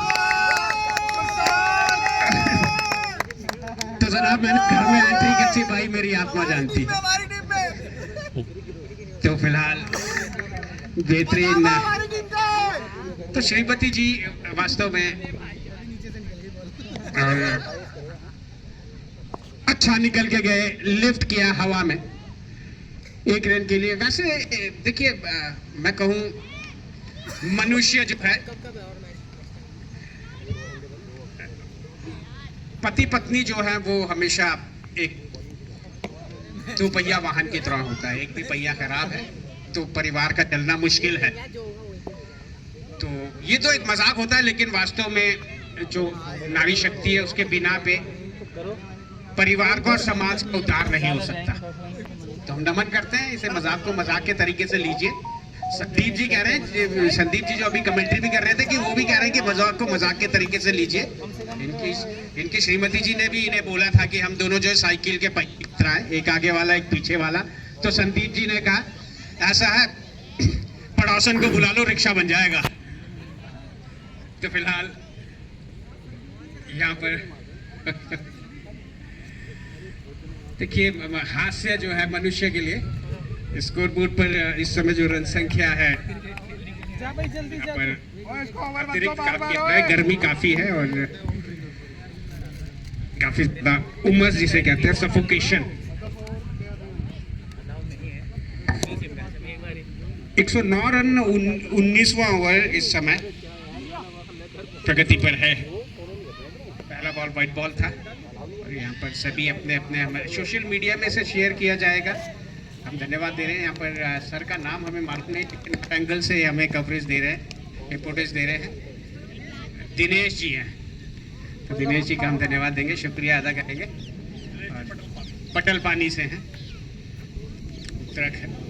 तो जनाब मैंने घर में एंट्री कर भाई मेरी आत्मा जानती। तो फिलहाल बेहतरीन। तो श्रीमती जी वास्तव में अच्छा निकल के गए, लिफ्ट किया हवा में 1 रन के लिए। वैसे देखिए मैं कहूं मनुष्य जो है, पति पत्नी जो है वो हमेशा एक 2 पहिया वाहन की तरह होता है। एक भी पहिया खराब है तो परिवार का चलना मुश्किल है। तो ये तो एक मजाक होता है, लेकिन वास्तव में जो नारी शक्ति है उसके बिना पे परिवार को और समाज को उद्धार नहीं हो सकता। तो हम नमन करते हैं, इसे मजाक को मजाक के तरीके से लीजिए। संदीप जी कह रहे हैं, संदीप जी जो अभी कमेंट्री भी कर रहे थे कि वो भी कह रहे हैं कि मजाक को मजाक के तरीके से लीजिए। इनकी श्रीमती जी ने भी इन्हें बोला था कि हम दोनों जो साइकिल के पहिए की तरह हैं, एक आगे वाला एक पीछे वाला। तो संदीप जी ने कहा ऐसा है पड़ोसन को बुला लो, रिक्शा बन जाएगा। तो फिलहाल यहाँ पर देखिए हास्य जो है मनुष्य के लिए, स्कोरबोर्ड पर इस समय जो रन संख्या है यहाँ पर अतिरिक्त काफी है, गर्मी काफी है और काफी ज्यादा उमस जिसे कहते हैं, सफोकेशन। 109 रन 19वां ओवर इस समय प्रगति पर है। पहला बॉल व्हाइट बॉल था और यहाँ पर सभी अपने अपने हमारे सोशल मीडिया में से शेयर किया जाएगा। हम धन्यवाद दे रहे हैं। यहाँ पर सर का नाम हमें मालूम नहीं, लेकिन एंगल से हमें कवरेज दे रहे हैं, रिपोर्टेज दे रहे हैं। दिनेश जी हैं, तो दिनेश जी का हम धन्यवाद देंगे, शुक्रिया अदा करेंगे। और पटल पानी से हैं उत्तराखंड।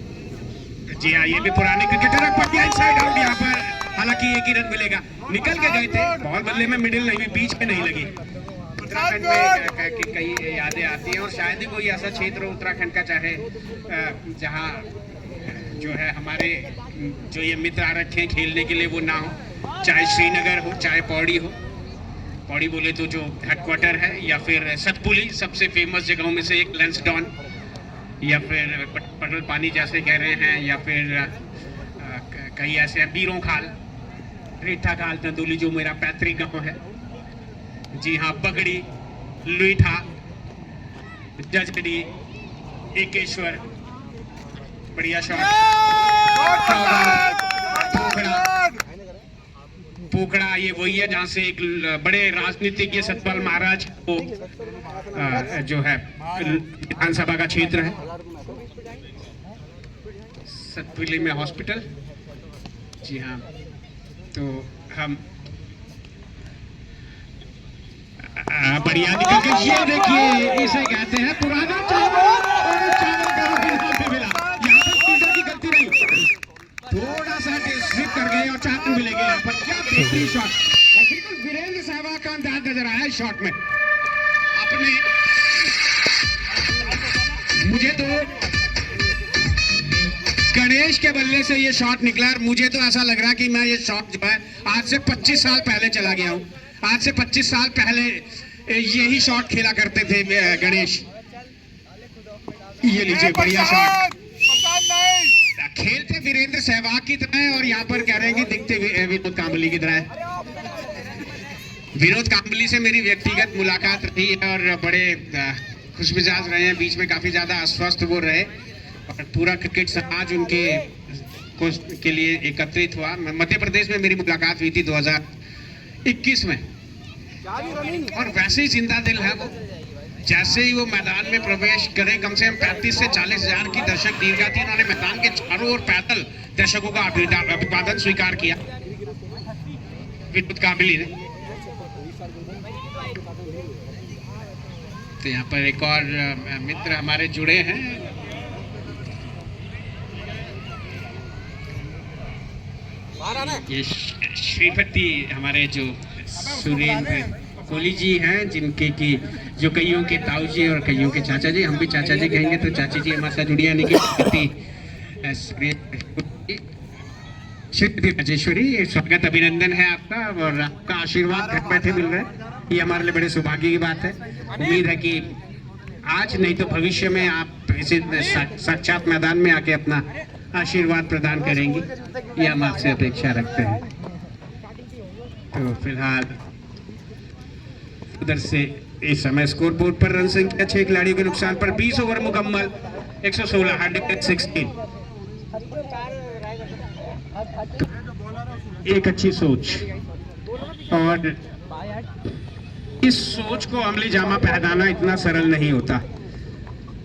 जी हाँ, ये भी पुराने क्रिकेटर है। पटिया इनसाइड आउट यहाँ पर, हालांकि एक ही रन मिलेगा। निकल के गए थे, बॉल बल्ले में मिडिल नहीं, बीच में नहीं लगी। उत्तराखंड में कई यादें आती हैं और शायद ही कोई ऐसा क्षेत्र हो उत्तराखंड का, चाहे जहाँ जो है हमारे जो ये मित्र आ रखे हैं खेलने के लिए वो ना हो। चाहे श्रीनगर हो, चाहे पौड़ी हो। पौड़ी बोले तो जो हेडक्वार्टर है, या फिर सतपुली सबसे फेमस जगहों में से एक, लंसडॉन, या फिर पटल पानी जैसे कह रहे हैं, या फिर कई ऐसे हैं, बीरों खाल, रेठा खाल, तंदूली जो मेरा पैतृक गांव है। जी हाँ, बगड़ी, लुईठा, जजगढ़ी, एकेश्वर, बढ़िया शॉट, पोखड़ा, ये वही है जहाँ से एक बड़े राजनीतिज्ञ सतपाल महाराज को जो है विधानसभा का क्षेत्र है। सतपुली में हॉस्पिटल। जी हाँ, तो हम बढ़िया निकल के, ये देखिए इसे कहते हैं पुराना चावल, और चावल का इनाम भी मिला। यहाँ पर फील्डर की गलती नहीं, थोड़ा सा स्लिप कर गए और 4 मिलेंगे यहाँ पर। क्या बेहतरीन शॉट, और बिल्कुल वीरेंद्र सहवाग का अंदाज नजर आया इस शॉट में। अपने मुझे तो गणेश के बल्ले से ये शॉट निकला और मुझे तो ऐसा लग रहा कि मैं ये शॉट जो है आज से 25 साल पहले चला गया हूँ। आज से 25 साल पहले यही शॉट खेला करते थे गणेश। ये लीजिए बढ़िया शॉट। खेलते वीरेंद्र सहवाग की तरह है और यहाँ पर कह रहे हैं कि दिखते विनोद कांबली की तरह है। विनोद कांबली से मेरी व्यक्तिगत मुलाकात रही है और बड़े खुशमिजाज रहे हैं, बीच में काफी ज्यादा अस्वस्थ वो रहे और पूरा क्रिकेट समाज उनके के लिए एकत्रित हुआ। मध्य प्रदेश में मेरी मुलाकात हुई थी 2021 में और वैसे ही जिंदा दिल है वो। जैसे ही वो मैदान में प्रवेश करें, कम से कम 35 से 40 हजार की दर्शक दीर्घा थी, उन्होंने मैदान के चारों ओर पैदल दर्शकों का अभिवादन स्वीकार किया विनोद कांबली ने। तो यहाँ पर एक और मित्र हमारे जुड़े हैं। ये श्रीपति हमारे जो सुरेंद्र कोहली जी हैं, जिनके की जो कईयों के ताऊ जी और कईयों के चाचा जी, हम भी चाचा जी कहेंगे तो चाची जी हमारे साथ जुड़ी, यानी कि श्रीपति राजेश्वरी, स्वागत अभिनंदन है आपका और आपका आशीर्वाद घर बैठे मिल रहा है, ये हमारे लिए बड़े सौभाग्य की बात है। उम्मीद है कि आज नहीं तो भविष्य में आप इसी साक्षात मैदान में आके अपना आशीर्वाद प्रदान करेंगी, ये हम आपसे अपेक्षा रखते हैं। तो फिलहाल उधर से इस समय स्कोर बोर्ड पर रन संख्या 6 खिलाड़ियों के नुकसान पर 20 ओवर मुकम्मल, 116 116। एक अच्छी सोच और इस सोच को अमली जामा पहनाना इतना सरल नहीं होता।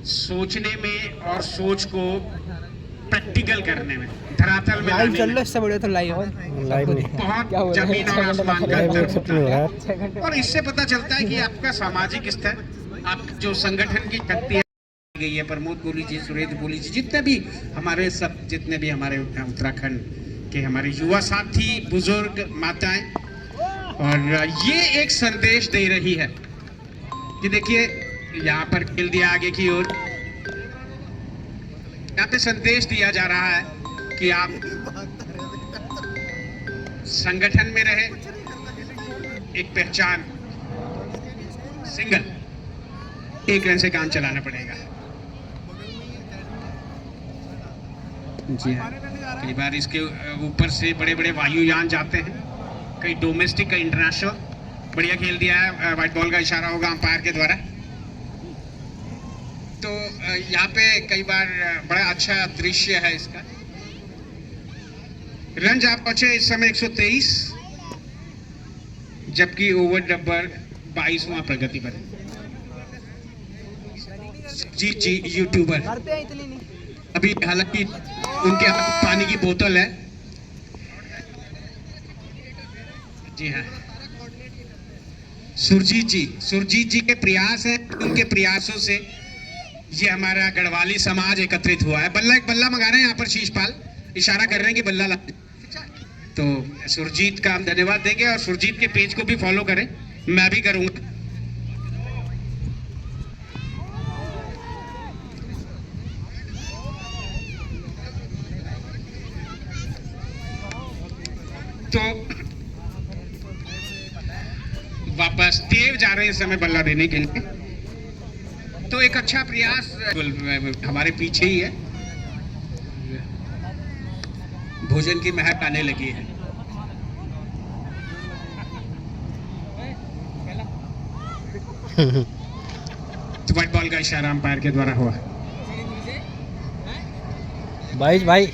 सोचने में और सोच को प्रैक्टिकल करने में, धरातल में लाने में बहुत जमीन और आसमान का अंतर है। और इससे पता चलता है कि आपका सामाजिक स्तर, आप जो संगठन की शक्ति है गई है। प्रमोद कोहली जी, सुरेंद्र कोहली जी, जितने भी हमारे सब जितने भी हमारे उत्तराखंड के हमारे युवा साथी, बुजुर्ग, माताएं, और ये एक संदेश दे रही है कि देखिए यहाँ पर खेल दिया आगे की ओर, यहाँ पे संदेश दिया जा रहा है कि आप संगठन में रहे, एक पहचान, सिंगल, एक रन से काम चलाना पड़ेगा। जी हाँ, कई बार इसके ऊपर से बड़े बड़े वायुयान जाते हैं, कई डोमेस्टिक, कई इंटरनेशनल। बढ़िया खेल दिया है, व्हाइट बॉल का इशारा होगा अंपायर के द्वारा। तो यहाँ पे कई बार बड़ा अच्छा दृश्य है इसका। रन जा पहुंचे इस समय 123, जबकि ओवर नंबर 22वां प्रगति पर। जी यूट्यूबर अभी, हालांकि उनके हाथ पानी की बोतल है। जी हाँ, सुरजीत जी के प्रयास है, उनके प्रयासों से ये हमारा गढ़वाली समाज एकत्रित हुआ है। एक बल्ला मंगा रहे हैं यहाँ पर, शीशपाल इशारा कर रहे हैं कि बल्ला ला। तो सुरजीत का हम धन्यवाद देंगे और सुरजीत के पेज को भी फॉलो करें, मैं भी करूंगा। तो वापस देव जा रहे हैं इस समय बल्ला देने के लिए। तो एक अच्छा प्रयास हमारे पीछे ही है, भोजन की महक आने लगी है। तो व्हाइट बॉल का इशारा अंपायर के द्वारा हुआ। भाई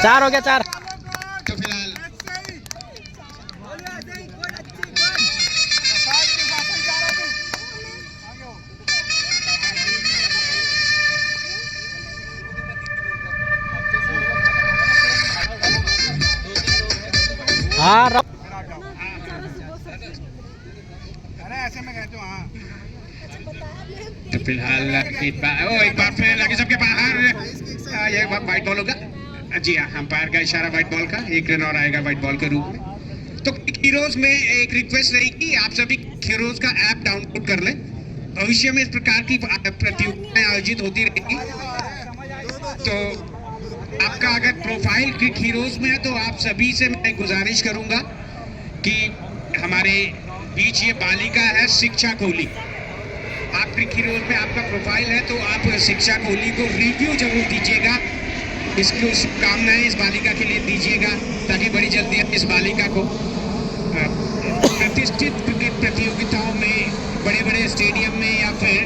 चार हो गया, 4। तो फिलहाल हाँ, ऐसे में कहते हो। हाँ, तो फिलहाल एक बार फिर लगे सबके बाहर, ये व्हाइट बॉल होगा। जी हाँ, अंपायर का इशारा व्हाइट बॉल का, 1 रन और आएगा व्हाइट बॉल के रूप में। तो हीरोज में एक रिक्वेस्ट रहेगी, आप सभी हीरोज का ऐप डाउनलोड कर लें। भविष्य में इस प्रकार की प्रतियोगिताएं आयोजित होती रहेगी। तो आपका अगर प्रोफाइल क्रिक हीरोज में है तो आप सभी से मैं गुजारिश करूंगा कि हमारे बीच ये बालिका है शिक्षा कोहली। आप क्रिक हीरोज में आपका प्रोफाइल है तो आप शिक्षा कोहली को रिव्यू जरूर दीजिएगा। इसकी शुभकामनाएं इस बालिका के लिए दीजिएगा ताकि बड़ी जल्दी हम इस बालिका को प्रतिष्ठित क्रिकेट प्रतियोगिताओं में, बड़े बड़े स्टेडियम में या फिर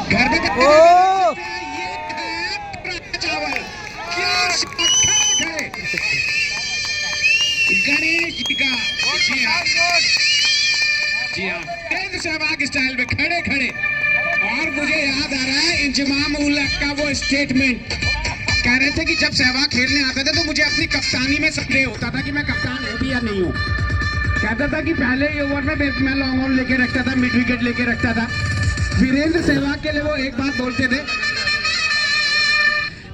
घर में चावल क्या है गणेश जी का। जी हाँ, सहवाग स्टाइल में खड़े खड़े। और मुझे याद आ रहा है इंजमाम उल हक का वो स्टेटमेंट, कह रहे थे कि जब सहवाग खेलने आता था तो मुझे अपनी कप्तानी में संदेह होता था कि मैं कप्तान हूँ भी या नहीं हूँ। कहता था कि पहले ही ओवर में मैं लॉन्ग ऑन लेके रखता था, मिड विकेट लेके रखता था। वीरेंद्र सहवाग के लिए वो एक बात बोलते थे,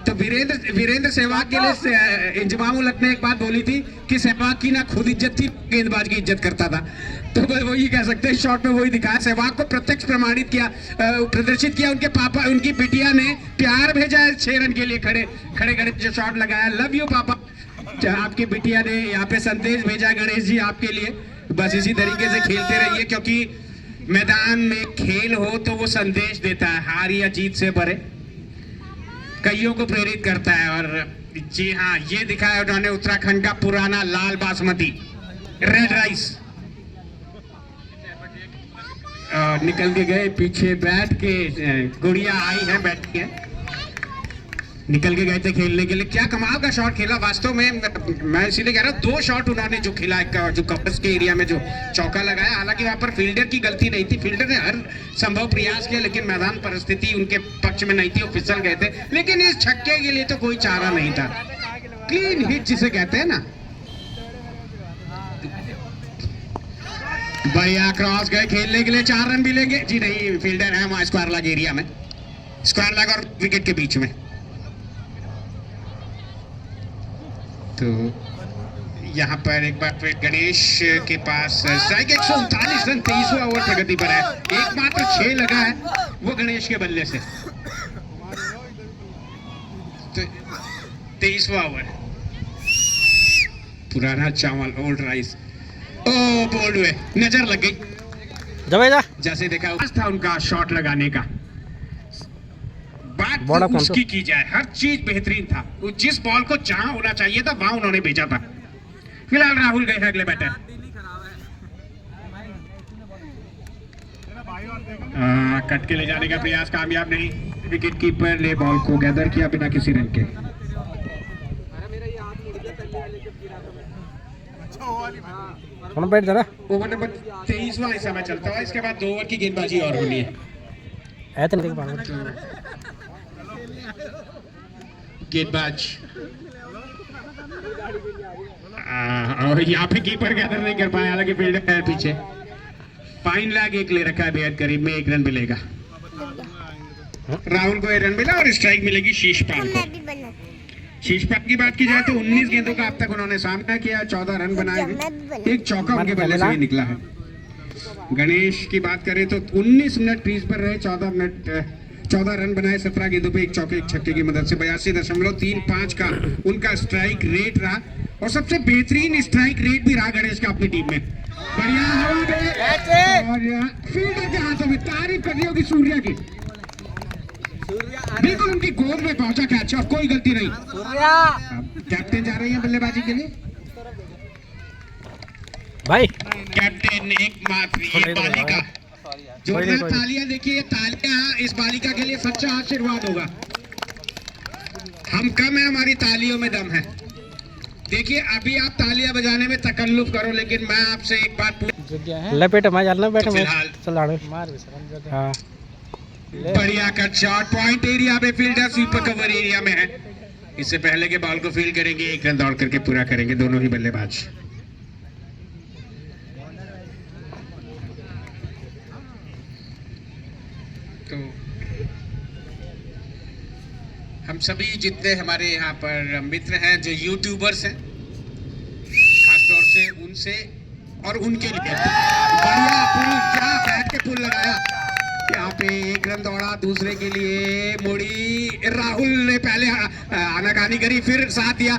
तो वीरेंद्र सहवाग के लिए इंजमाम उल हक ने एक बात बोली थी कि सहवाग की ना खुद इज्जत थी, गेंदबाज की इज्जत करता था। तो वही कह सकते हैं, शॉट में वही दिखाया। सहवाग को प्रत्यक्ष प्रमाणित किया, प्रदर्शित किया। उनके पापा, उनकी बिटिया ने प्यार भेजा है 6 रन के लिए, खड़े खड़े जो शॉट लगाया। लव यू पापा। आपकी बिटिया ने यहाँ पे संदेश भेजा गणेश जी आपके लिए। बस इसी तरीके से खेलते रहिए, क्योंकि मैदान में खेल हो तो वो संदेश देता है, हार या जीत से परे कईयों को प्रेरित करता है। और जी हाँ, ये दिखाया उन्होंने उत्तराखंड का पुराना लाल बासमती रेड राइस। निकल के गए पीछे, बैठ के गुड़िया आई है, बैठी है, निकल के गए थे खेलने के लिए। क्या कमाल का शॉट खेला वास्तव में। मैं इसीलिए कह रहा हूँ, 2 शॉट उन्होंने जो खेला, जो कवर्स के एरिया में जो चौका लगाया, हालांकि वहां पर फील्डर की गलती नहीं थी, फील्डर ने हर संभव प्रयास किया, लेकिन मैदान परिस्थिति उनके पक्ष में नहीं थी, वो फिसल गए थे। लेकिन इस छक्के के लिए तो कोई चारा नहीं था। क्लीन हिट जिसे कहते हैं ना, बढ़िया क्रॉस गए खेलने के लिए, 4 रन मिलेंगे। जी नहीं, फील्डर है वहां स्क्वायर लैग एरिया में, स्क्वायर लैग और विकेट के बीच में। तो यहाँ पर एक बार फिर गणेश के पास स्ट्राइक, 139 रन, 23वां ओवर प्रगति पर है। एकमात्र 6 लगा है वो गणेश के बल्ले से। 23वां ओवर, पुराना चावल, ओल्ड राइस। ओ बोल्ड हुए, नजर लग गई। जबेजा जैसे देखा था उनका शॉट लगाने का, बात तो उसकी की जाए, हर चीज बेहतरीन था। जिस बॉल को जहां होना चाहिए था वहां उन्होंने भेजा था। फिलहाल राहुल गए हैं अगले बैटर। कट के ले जाने का प्रयास कामयाब नहीं। विकेट कीपर ने बॉल को गैदर किया बिना किसी रन के। बैठ जरा। ओवर नंबर 23वां इस समय चलता हुआ, इसके बाद 2 ओवर की गेंदबाजी और होनी है। गेंदबाज और यहाँ पे कीपर गैदर नहीं कर पाया, हालांकि फील्डर है पीछे। फाइन लैग 1 ले रखा है, बेहद करीब में 1 रन मिलेगा। राहुल को 1 रन मिला और स्ट्राइक मिलेगी शीशपाल को। शीशपाल की बात की जाए तो 19 गेंदों का अब तक उन्होंने सामना किया, 14 रन बनाए हैं, 1 चौका उनके बल्ले से ही निकला है। गणेश की बात करें तो 19 मिनट क्रीज पर रहे, 14 रन बनाए, 17 गेंदों पे 1 चौके 1 छक्के की मदद से। 82.35 का उनका स्ट्राइक रेट रहा, और सबसे बेहतरीन स्ट्राइक रेट भी रहा गणेश का अपनी टीम में। बढ़िया हवा में और फील्डर के हाथों में, तारीफ करनी होगी सूर्या की, बिल्कुल उनकी गोद में पहुंचा कैच और कोई गलती नहीं। कैप्टन जा रही है बल्लेबाजी के लिए भाई। कैप्टन एकमात्र ये बालिका, जोरदार तालियां देखिए, तालियां इस बालिका के लिए सच्चा आशीर्वाद होगा। हम कम है, हमारी तालियों में दम है। देखिए अभी आप तालियां बजाने में तकल्लुफ करो, लेकिन मैं आपसे एक बात लपेट बैठ फिलहाल हाँ। बढ़िया कट शॉट, पॉइंट एरिया में फील्डर स्वीपर कवर एरिया में है। इससे पहले के बॉल को फील्ड करेंगे, 1 रन दौड़ करके पूरा करेंगे दोनों ही बल्लेबाज। तो हम हम सभी जितने हमारे यहाँ पर मित्र हैं जो यूट्यूबर्स हैं, खासतौर से उनसे और उनके लिए बढ़िया पुल, क्या बैठ के पुल लगाया यहाँ पे। एक रन दौड़ा, दूसरे के लिए मोड़ी, राहुल ने पहले आनाकानी करी, फिर साथ दिया,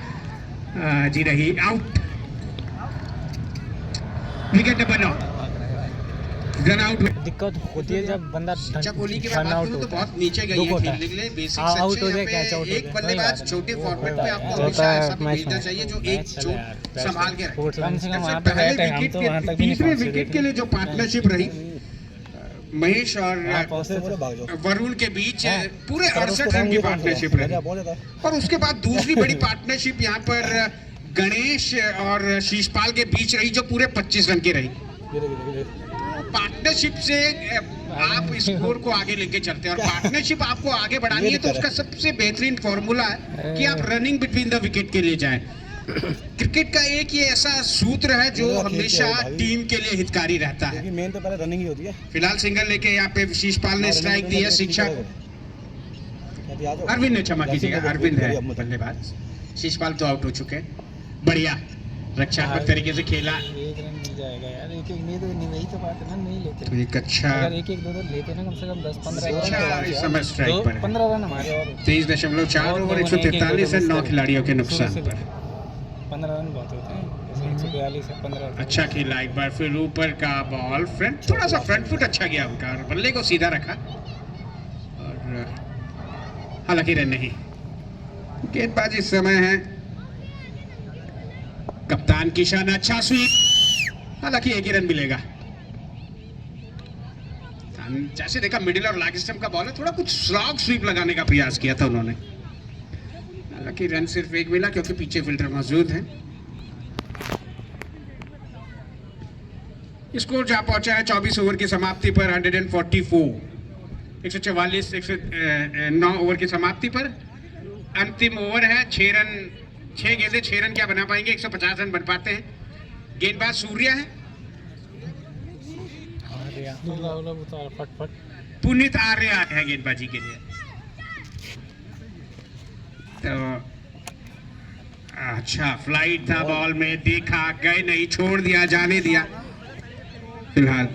जी नहीं, out. Wicket number 9, run out. दिक्कत होती है जब बंदा अच्छा, कोहली की बात करूं तो बहुत नीचे गई है खेलने के लिए। बेसिक्स आउट हो अच्छे जाए, हैं कैच आउट हो एक जाए, बल्लेबाज छोटे फॉर्मेट पे आपको हमेशा ऐसा भी भेजना चाहिए जो एक चोट संभाल के रखे। कम से कम वहाँ पे पहले बैठे, हम विकेट तो के वहाँ तक भी नहीं तीसरे पहुँचे विकेट थे। के लिए जो पार्टनरशिप रही महेश और वरुण के बीच, पूरे 68 रन की पार्टनरशिप रही। और उसके बाद दूसरी बड़ी पार्टनरशिप यहाँ पर गणेश और शीशपाल के बीच रही जो पूरे 25 रन की रही। पार्टनरशिप से आप स्कोर को आगे लेके चलते हैं, और पार्टनरशिप आपको आगे बढ़ानी है तो उसका सबसे बेहतरीन फॉर्मूला है कि आप रनिंग बिटवीन द विकेट के लिए जाएं। क्रिकेट का एक ये ऐसा सूत्र है जो हमेशा टीम के लिए हितकारी रहता है। मेन तो पहले रनिंग ही होती है। फिलहाल सिंगल लेके यहाँ पे शीशपाल ने स्ट्राइक दी है शिक्षा को। अरविंद ने चमक की जगह, अरविंद है बल्लेबाज, शीशपाल तो आउट हो चुके हैं। बढ़िया रक्षात्मक तरीके से खेला। एक रन मिल जाएगा यार, एक नहीं तो वही तो बात है ना, नहीं लेते। तो एक अच्छा अगर एक दो लेते ना, कम से कम 10-15 अच्छा इस समय स्ट्राइक पर 15 रन हमारे और 23.4 ओवर 143 रन 9 खिलाड़ियों के नुकसान पर। 15 रन बहुत होते हैं, जैसे 142 से 15। अच्छा खेला एक बार फिर, ऊपर का बॉल फ्रंट, थोड़ा सा फ्रंट फुट अच्छा गया उनका और बल्ले को सीधा रखा, और हालांकि रन नहीं। गेंदबाज इस समय है कप्तान किशन, अच्छा स्वीप, हालांकि एक ही रन मिलेगा। जैसे देखा मिडिल और लेग स्टंप का बॉल है, थोड़ा कुछ स्लॉग स्वीप लगाने का प्रयास किया था उन्होंने, हालांकि रन सिर्फ एक मिला क्योंकि पीछे फील्डर मौजूद है। स्कोर जहां पहुंचा है 24 ओवर की समाप्ति पर 144, 144 109 ओवर की समाप्ति पर अंतिम ओवर है। 6 रन, 6 गेंदे 6 रन क्या बना पाएंगे, 150 रन बन पाते हैं। गेंदबाज सूर्या है, फट पुनीत आर्या है गेंदबाजी के लिए। तो अच्छा फ्लाइट था बॉल में, देखा, गए नहीं, छोड़ दिया, जाने दिया। फिलहाल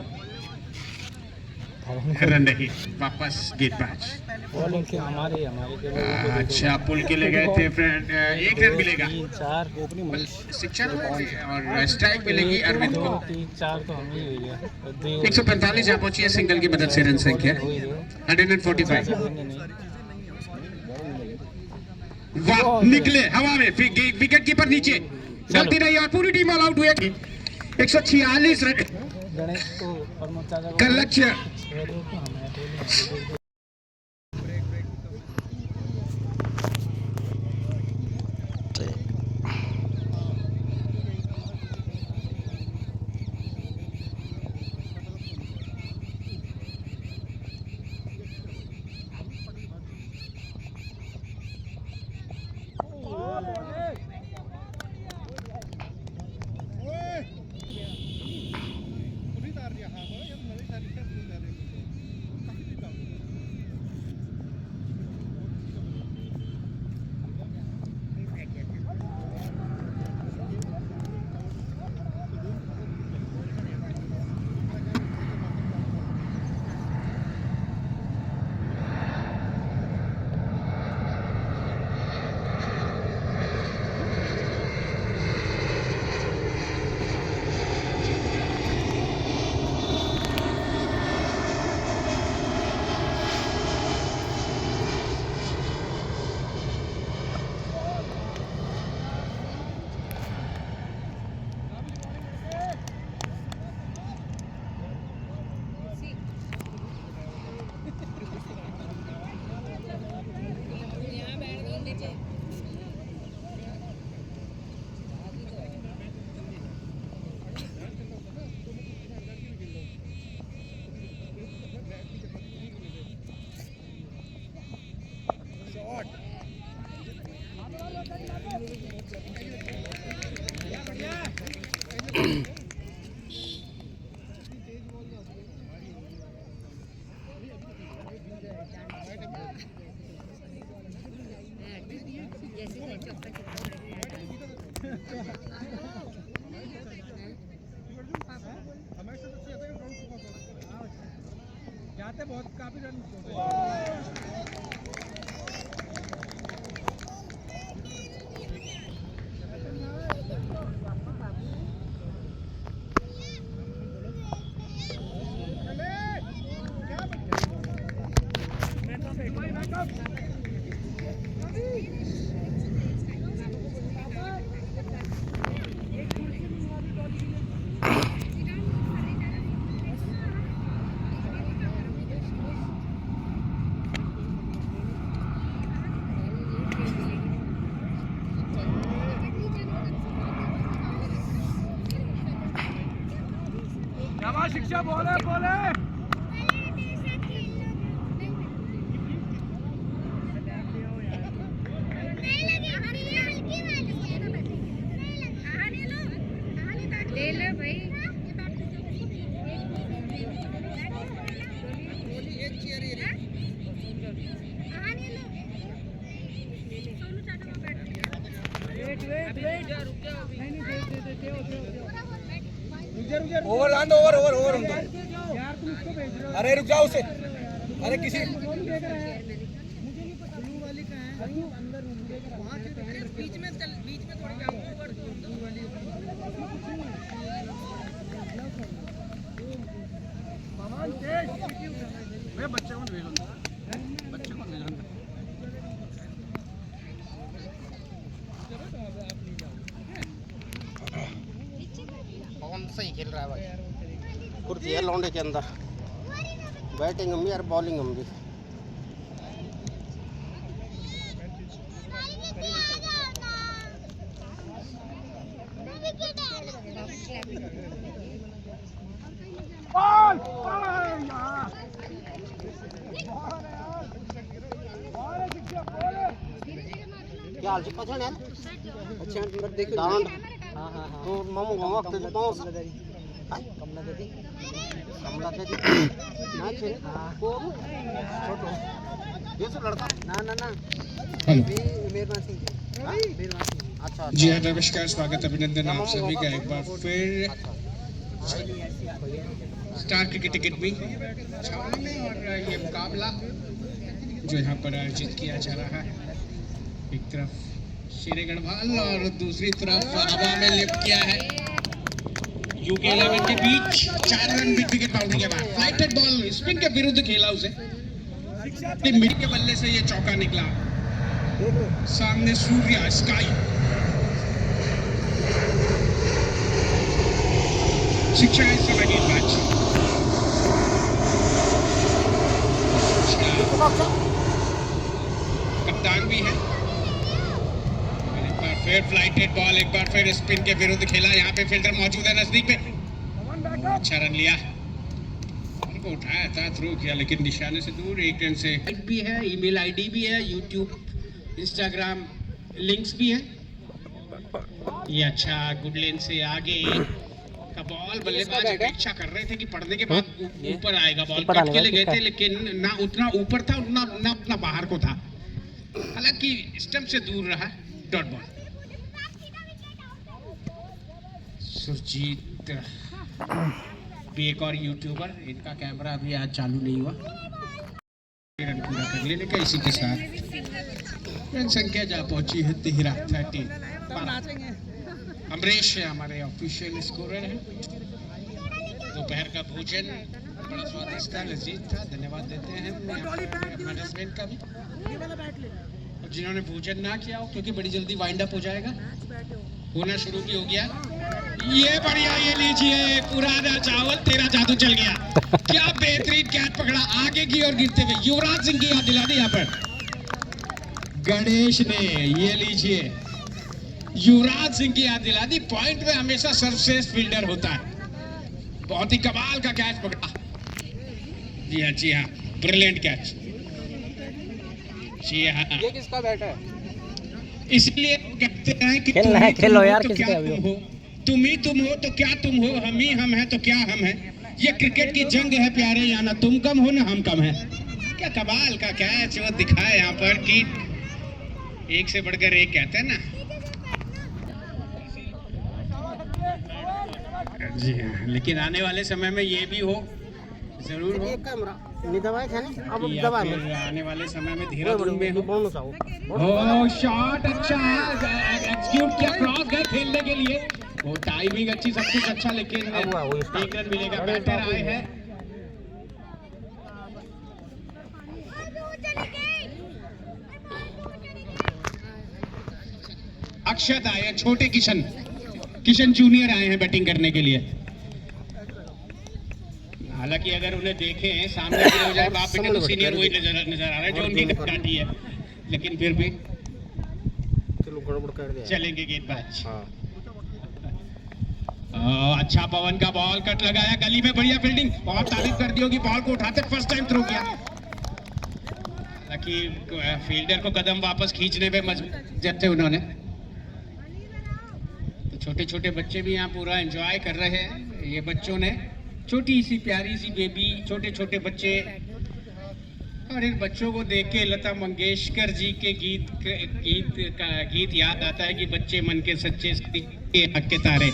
रन नहीं, वापस गेंदबाज। बॉलिंग के हमारे अच्छा पुल के लिए गए थे फ्रेंड, एक रन मिलेगा 4 शिक्षा और स्ट्राइक मिलेगी अरविंद को। 4 तो हम ही हो गया। 145 जहां पहुंची है सिंगल की मदद से रन संख्या 145। वाह, निकले हवा में, विकेट कीपर नीचे, गलती नहीं और पूरी टीम ऑल आउट हुई। 146 रन गणेश को प्रमोद चाचा का लक्ष्य। जाते बहुत काफी रन शिक्षा बोले बोले ले लो भाई ओवर लांड ओवर ओवर ओवर यार तुम इसको भेज रहे हो अरे रुक जाओ उसे अरे किसी वाली का है अंदर वहां बीच में थोड़ी जाओ ओवर मैं बच्चे को भेज दूंगा बच्चे को भेज दूंगा कौन सही खेल रहा है भाई कुर्सी है लौंडे के अंदर बैटिंग हम भी और बॉलिंग हम भी क्या हाल पछाड़ यार अच्छा नंबर देखो डाउन हां हां हां तो मम वक्त तो पाउस कमला देती ना छे को छोटो ये सब लड़का ना ना ना मेहरबान सिंह अच्छा जी हाँ नमस्कार स्वागत अभिनंदन आप सभी का एक बार फिर स्टार क्रिकेट अकेडमी छावनी में और ये मुकाबला जो यहाँ पर आयोजित किया जा रहा है एक तरफ शेरे गढ़वाल और दूसरी तरफ हवा में लिफ्ट किया है यूके 11 के बीच 4 रन मिड विकेट बाउंड्री के बाद फ्लाइटेड बॉल स्पिन के विरुद्ध खेला उसे मिड के बल्ले से ये चौका निकला सामने सूर्या स्काई शिक्षा इस समय गेंदबाज कप्तान भी है फिर फ्लाइटेड बॉल एक बार फिर स्पिन के विरुद्ध खेला यहाँ पे फील्डर मौजूद है नजदीक पे अच्छा रन लिया उनको उठाया था थ्रो किया लेकिन निशाने से दूर एक रन से भी है ईमेल आईडी भी है यूट्यूब इंस्टाग्राम लिंक्स भी है ये अच्छा गुड लेन से आगे का बॉल बल्लेबाज अपेक्षा कर रहे थे कि पड़ने के बाद ऊपर आएगा बॉल कट के लिए गए थे लेकिन ना उतना ऊपर था ना उतना बाहर को था हालांकि स्टंप से दूर रहा डॉट बॉल सुरजीत भी एक और यूट्यूबर इनका कैमरा अभी आज चालू नहीं हुआ रन पूरा कर लेने का इसी के साथ रन संख्या जा पहुंची है 13 अमरीश है हमारे ऑफिशियल स्कोरर हैं दोपहर का भोजन बड़ा स्वादिष्ट था लजीज था धन्यवाद देते हैं मैनेजमेंट का भी और जिन्होंने भोजन ना किया हो क्योंकि बड़ी जल्दी वाइंड अप हो जाएगा होना शुरू भी हो गया ये बढ़िया ये लीजिए पुराना चावल तेरा जादू चल गया क्या बेहतरीन कैच पकड़ा आगे की ओर गिरते हुए युवराज सिंह की याद दिला दी यहाँ पर गणेश ने ये लीजिए युवराज सिंह की याद दिला दी पॉइंट में हमेशा सर्वश्रेष्ठ फील्डर होता है बहुत ही कमाल का कैच पकड़ा जी हाँ ब्रिलियंट कैच जी हाँ ये किसका बैट है इसलिए कहते हैं कि खेलो यार तुम ही तुम हो तो क्या तुम हो हम ही हम हैं तो क्या हम हैं ये क्रिकेट की जंग है प्यारे या ना तुम कम हो ना हम कम हैं क्या कमाल का कैच वो दिखाया यहाँ पर कि एक से बढ़कर एक कहते हैं ना। जी हाँ, लेकिन आने वाले समय में ये भी हो, जरूर हो कैमरा नहीं दबाए थे ना, अब कि दबा या फिर आने वाले समय में देहरादून में हो। बोनस आओ ओह शॉट अच्छा एक्सक्यूट किया, क्रॉस गए खेलने के लिए, वो टाइमिंग अच्छी, सब कुछ अच्छा, लेकिन एक रन मिलेगा। बैटर आए हैं अक्षत आए हैं, छोटे किशन जूनियर आए हैं बैटिंग करने के लिए। हालांकि अगर उन्हें देखें सामने खड़े हो जाए बाप बेटे तो सीनियर वही नजर आ रहा है जो उनकी काटी है, लेकिन फिर भी चलो गड़बड़ कर दिया, चलेंगे गेंदबाज। हाँ अच्छा पवन का बॉल कट लगाया गली में, बढ़िया फील्डिंग, बहुत तारीफ कर दी होगी, बॉल को उठाते फर्स्ट टाइम थ्रो किया। हालांकि फील्डर को कदम वापस खींचने में मजबूर थे उन्होंने। तो छोटे छोटे बच्चे भी यहाँ पूरा एंजॉय कर रहे हैं। ये बच्चों ने छोटी सी प्यारी सी बेबी, छोटे छोटे बच्चे, और इन बच्चों को देख के लता मंगेशकर जी के गीत याद आता है कि बच्चे मन के सच्चे हक के तारे।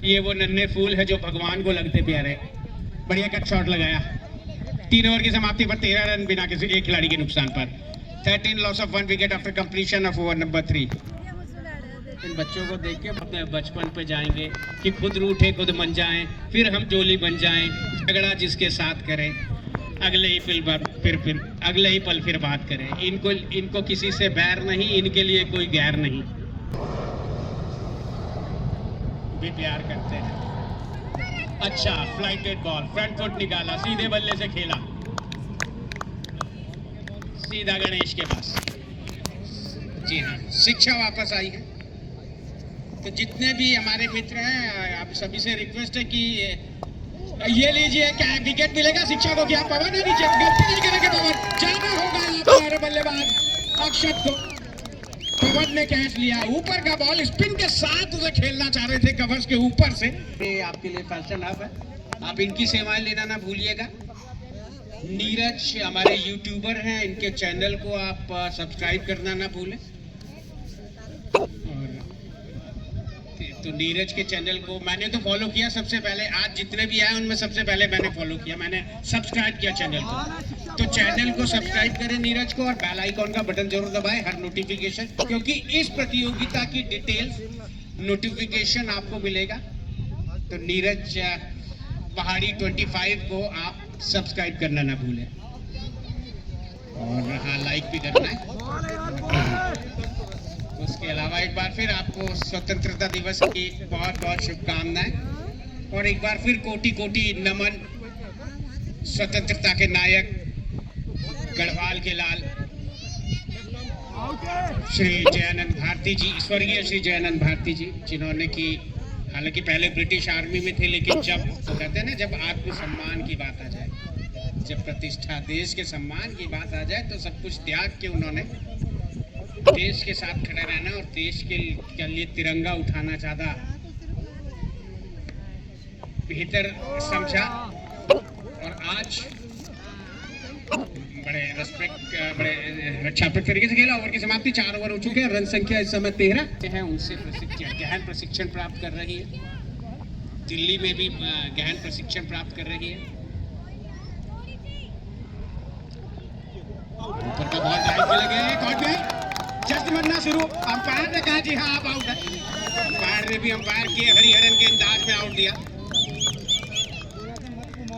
ये वो नन्हे फूल है जो भगवान को लगते प्यारे। बढ़िया कट शॉट लगाया। 3 ओवर की समाप्ति पर 13 रन बिना किसी एक खिलाड़ी के नुकसान पर। 13 loss of 1 wicket after completion of over number 3। इन बच्चों को देख के अपने बचपन पे जाएंगे कि खुद रूठे खुद मन जाएं, फिर हम जोली बन जाएं, झगड़ा जिसके साथ करें, अगले ही पल फिर बात करें। इनको किसी से बैर नहीं, इनके लिए कोई गैर नहीं, भी प्यार करते हैं। अच्छा फ्लाइटेड बॉल, फ्रंट फुट निकाला, सीधे बल्ले से खेला, सीधा गणेश के पास। जी हाँ, शिक्षा वापस आई है। तो जितने भी हमारे मित्र हैं, आप सभी से रिक्वेस्ट है कि ये लीजिए, क्या विकेट मिलेगा शिक्षा को? क्या पवन है नीचे, गलती नहीं करेंगे पवन, जाना होगा हमारे बल्लेबाज अक्षत को। पवन ने कैच लिया, ऊपर का बॉल स्पिन के साथ उसे खेलना चाह रहे थे कवर्स के ऊपर से। ये आपके लिए फैशन अब है, आप इनकी सेवाएं लेना ना भूलिएगा। नीरज हमारे यूट्यूबर हैं, इनके चैनल को आप सब्सक्राइब करना ना भूलें। तो नीरज के चैनल को मैंने तो फॉलो किया सबसे पहले, आज जितने भी आए उनमें सबसे पहले मैंने फॉलो किया, मैंने सब्सक्राइब किया चैनल को। तो चैनल को सब्सक्राइब करें नीरज को, और बेल आइकॉन का बटन जरूर दबाएं हर नोटिफिकेशन, क्योंकि इस प्रतियोगिता की डिटेल्स नोटिफिकेशन आपको मिलेगा। तो नीरज पहाड़ी 25 को आप सब्सक्राइब करना ना भूलें, और हाँ लाइक भी करना है। उसके अलावा एक बार फिर आपको स्वतंत्रता दिवस की बहुत बहुत शुभकामनाएं, और एक बार फिर कोटि कोटि नमन स्वतंत्रता के नायक गढ़वाल के लाल श्री जयानंद भारती जी, स्वर्गीय श्री जयानंद भारती जी, जिन्होंने कि हालांकि पहले ब्रिटिश आर्मी में थे, लेकिन जब तो कहते हैं ना, जब आत्मसम्मान की बात आ जाए, जब प्रतिष्ठा देश के सम्मान की बात आ जाए, तो सब कुछ त्याग के उन्होंने देश के साथ खड़े रहना और देश के लिए तिरंगा उठाना ज्यादा बेहतर समझा। और आज बड़े अच्छा तरीके से खेला। ओवर की समाप्ति, 4 ओवर हो चुके हैं, रन संख्या इस समय 13 है। उनसे गहन प्रशिक्षण प्राप्त कर रही है, दिल्ली में भी गहन प्रशिक्षण प्राप्त कर रही है। ऊपर का बॉल ड्राइव पे लगे, कौन गए, जस्ट बनना शुरू। अंपायर ने कहा जी हाँ आप आउट है, अंपायर ने भी अंपायर के हरिहरन के अंदाज में आउट दिया।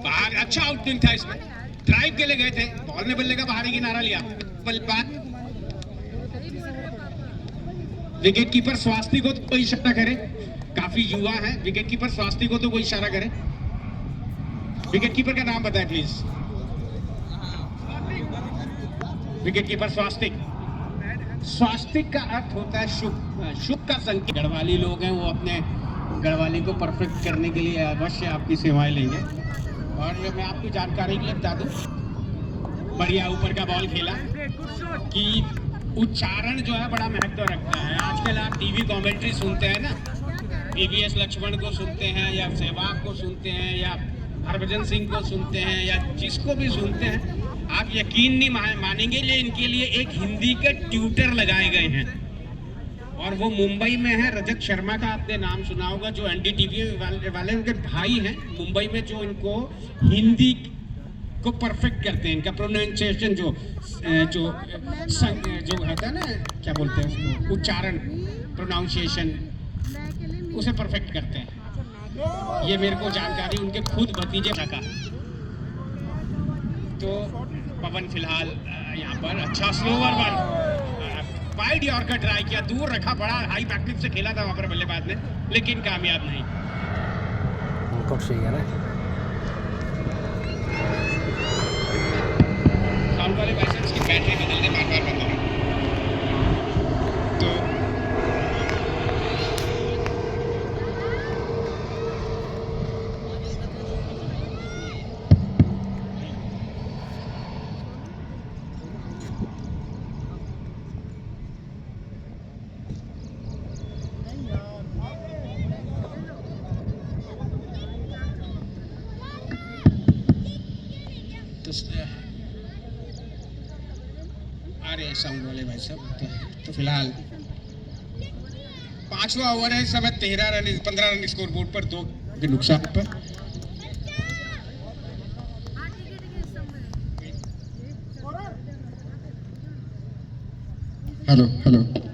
बाहर अच्छा आउटिंग था, इसमें ड्राइव के लिए गए थे, बॉल ने बल्ले का बाहरी किनारा लिया। विकेट कीपर स्वास्थ्य को तो कोई इशारा करे, काफी युवा है, विकेट कीपर स्वास्थ्य को तो कोई इशारा करे। विकेट कीपर का नाम बताएं प्लीज। विकेट कीपर स्वास्तिक का अर्थ होता है शुभ, शुभ का संकेत। गढ़वाली लोग हैं, वो अपने गढ़वाली को परफेक्ट करने के लिए अवश्य आपकी सेवाएं लेंगे। और मैं आपकी जानकारी के लिए बता दूं, बढ़िया ऊपर का बॉल खेला कि उच्चारण जो है बड़ा महत्व रखता है। आजकल आप टीवी कमेंट्री सुनते हैं ना, AVS लक्ष्मण को सुनते हैं, या सहवाग को सुनते हैं, या हरभजन सिंह को सुनते हैं, या जिसको भी सुनते हैं, आप यकीन नहीं मानेंगे, लेकिन इनके लिए एक हिंदी के ट्यूटर लगाए गए हैं और वो मुंबई में है। रजत शर्मा का आपने नाम सुना होगा, जो एनडीटीवी वाले उनके भाई हैं मुंबई में, जो इनको हिंदी को परफेक्ट करते हैं। इनका प्रोनाउंसिएशन जो होता है ना, क्या बोलते हैं उसको, उच्चारण, प्रोनाउंसिएशन, उसे परफेक्ट करते हैं। ये मेरे को जानकारी उनके खुद भतीजे का। तो पवन फिलहाल यहाँ पर अच्छा slower ball, wide yorker try किया, दूर रखा, बड़ा हाई प्रैक्टिस से खेला था वहां पर बल्लेबाज ने, लेकिन कामयाब नहीं। साउंड वाले लाइसेंस की बैटरी बदलने बार-बार बंद हो रही। तो आ रहे हैं साउंड वाले भाई साहब। तो फिलहाल 5वां ओवर है, इस समय 15 रन स्कोर बोर्ड पर, 2 के नुकसान पर। Hello hello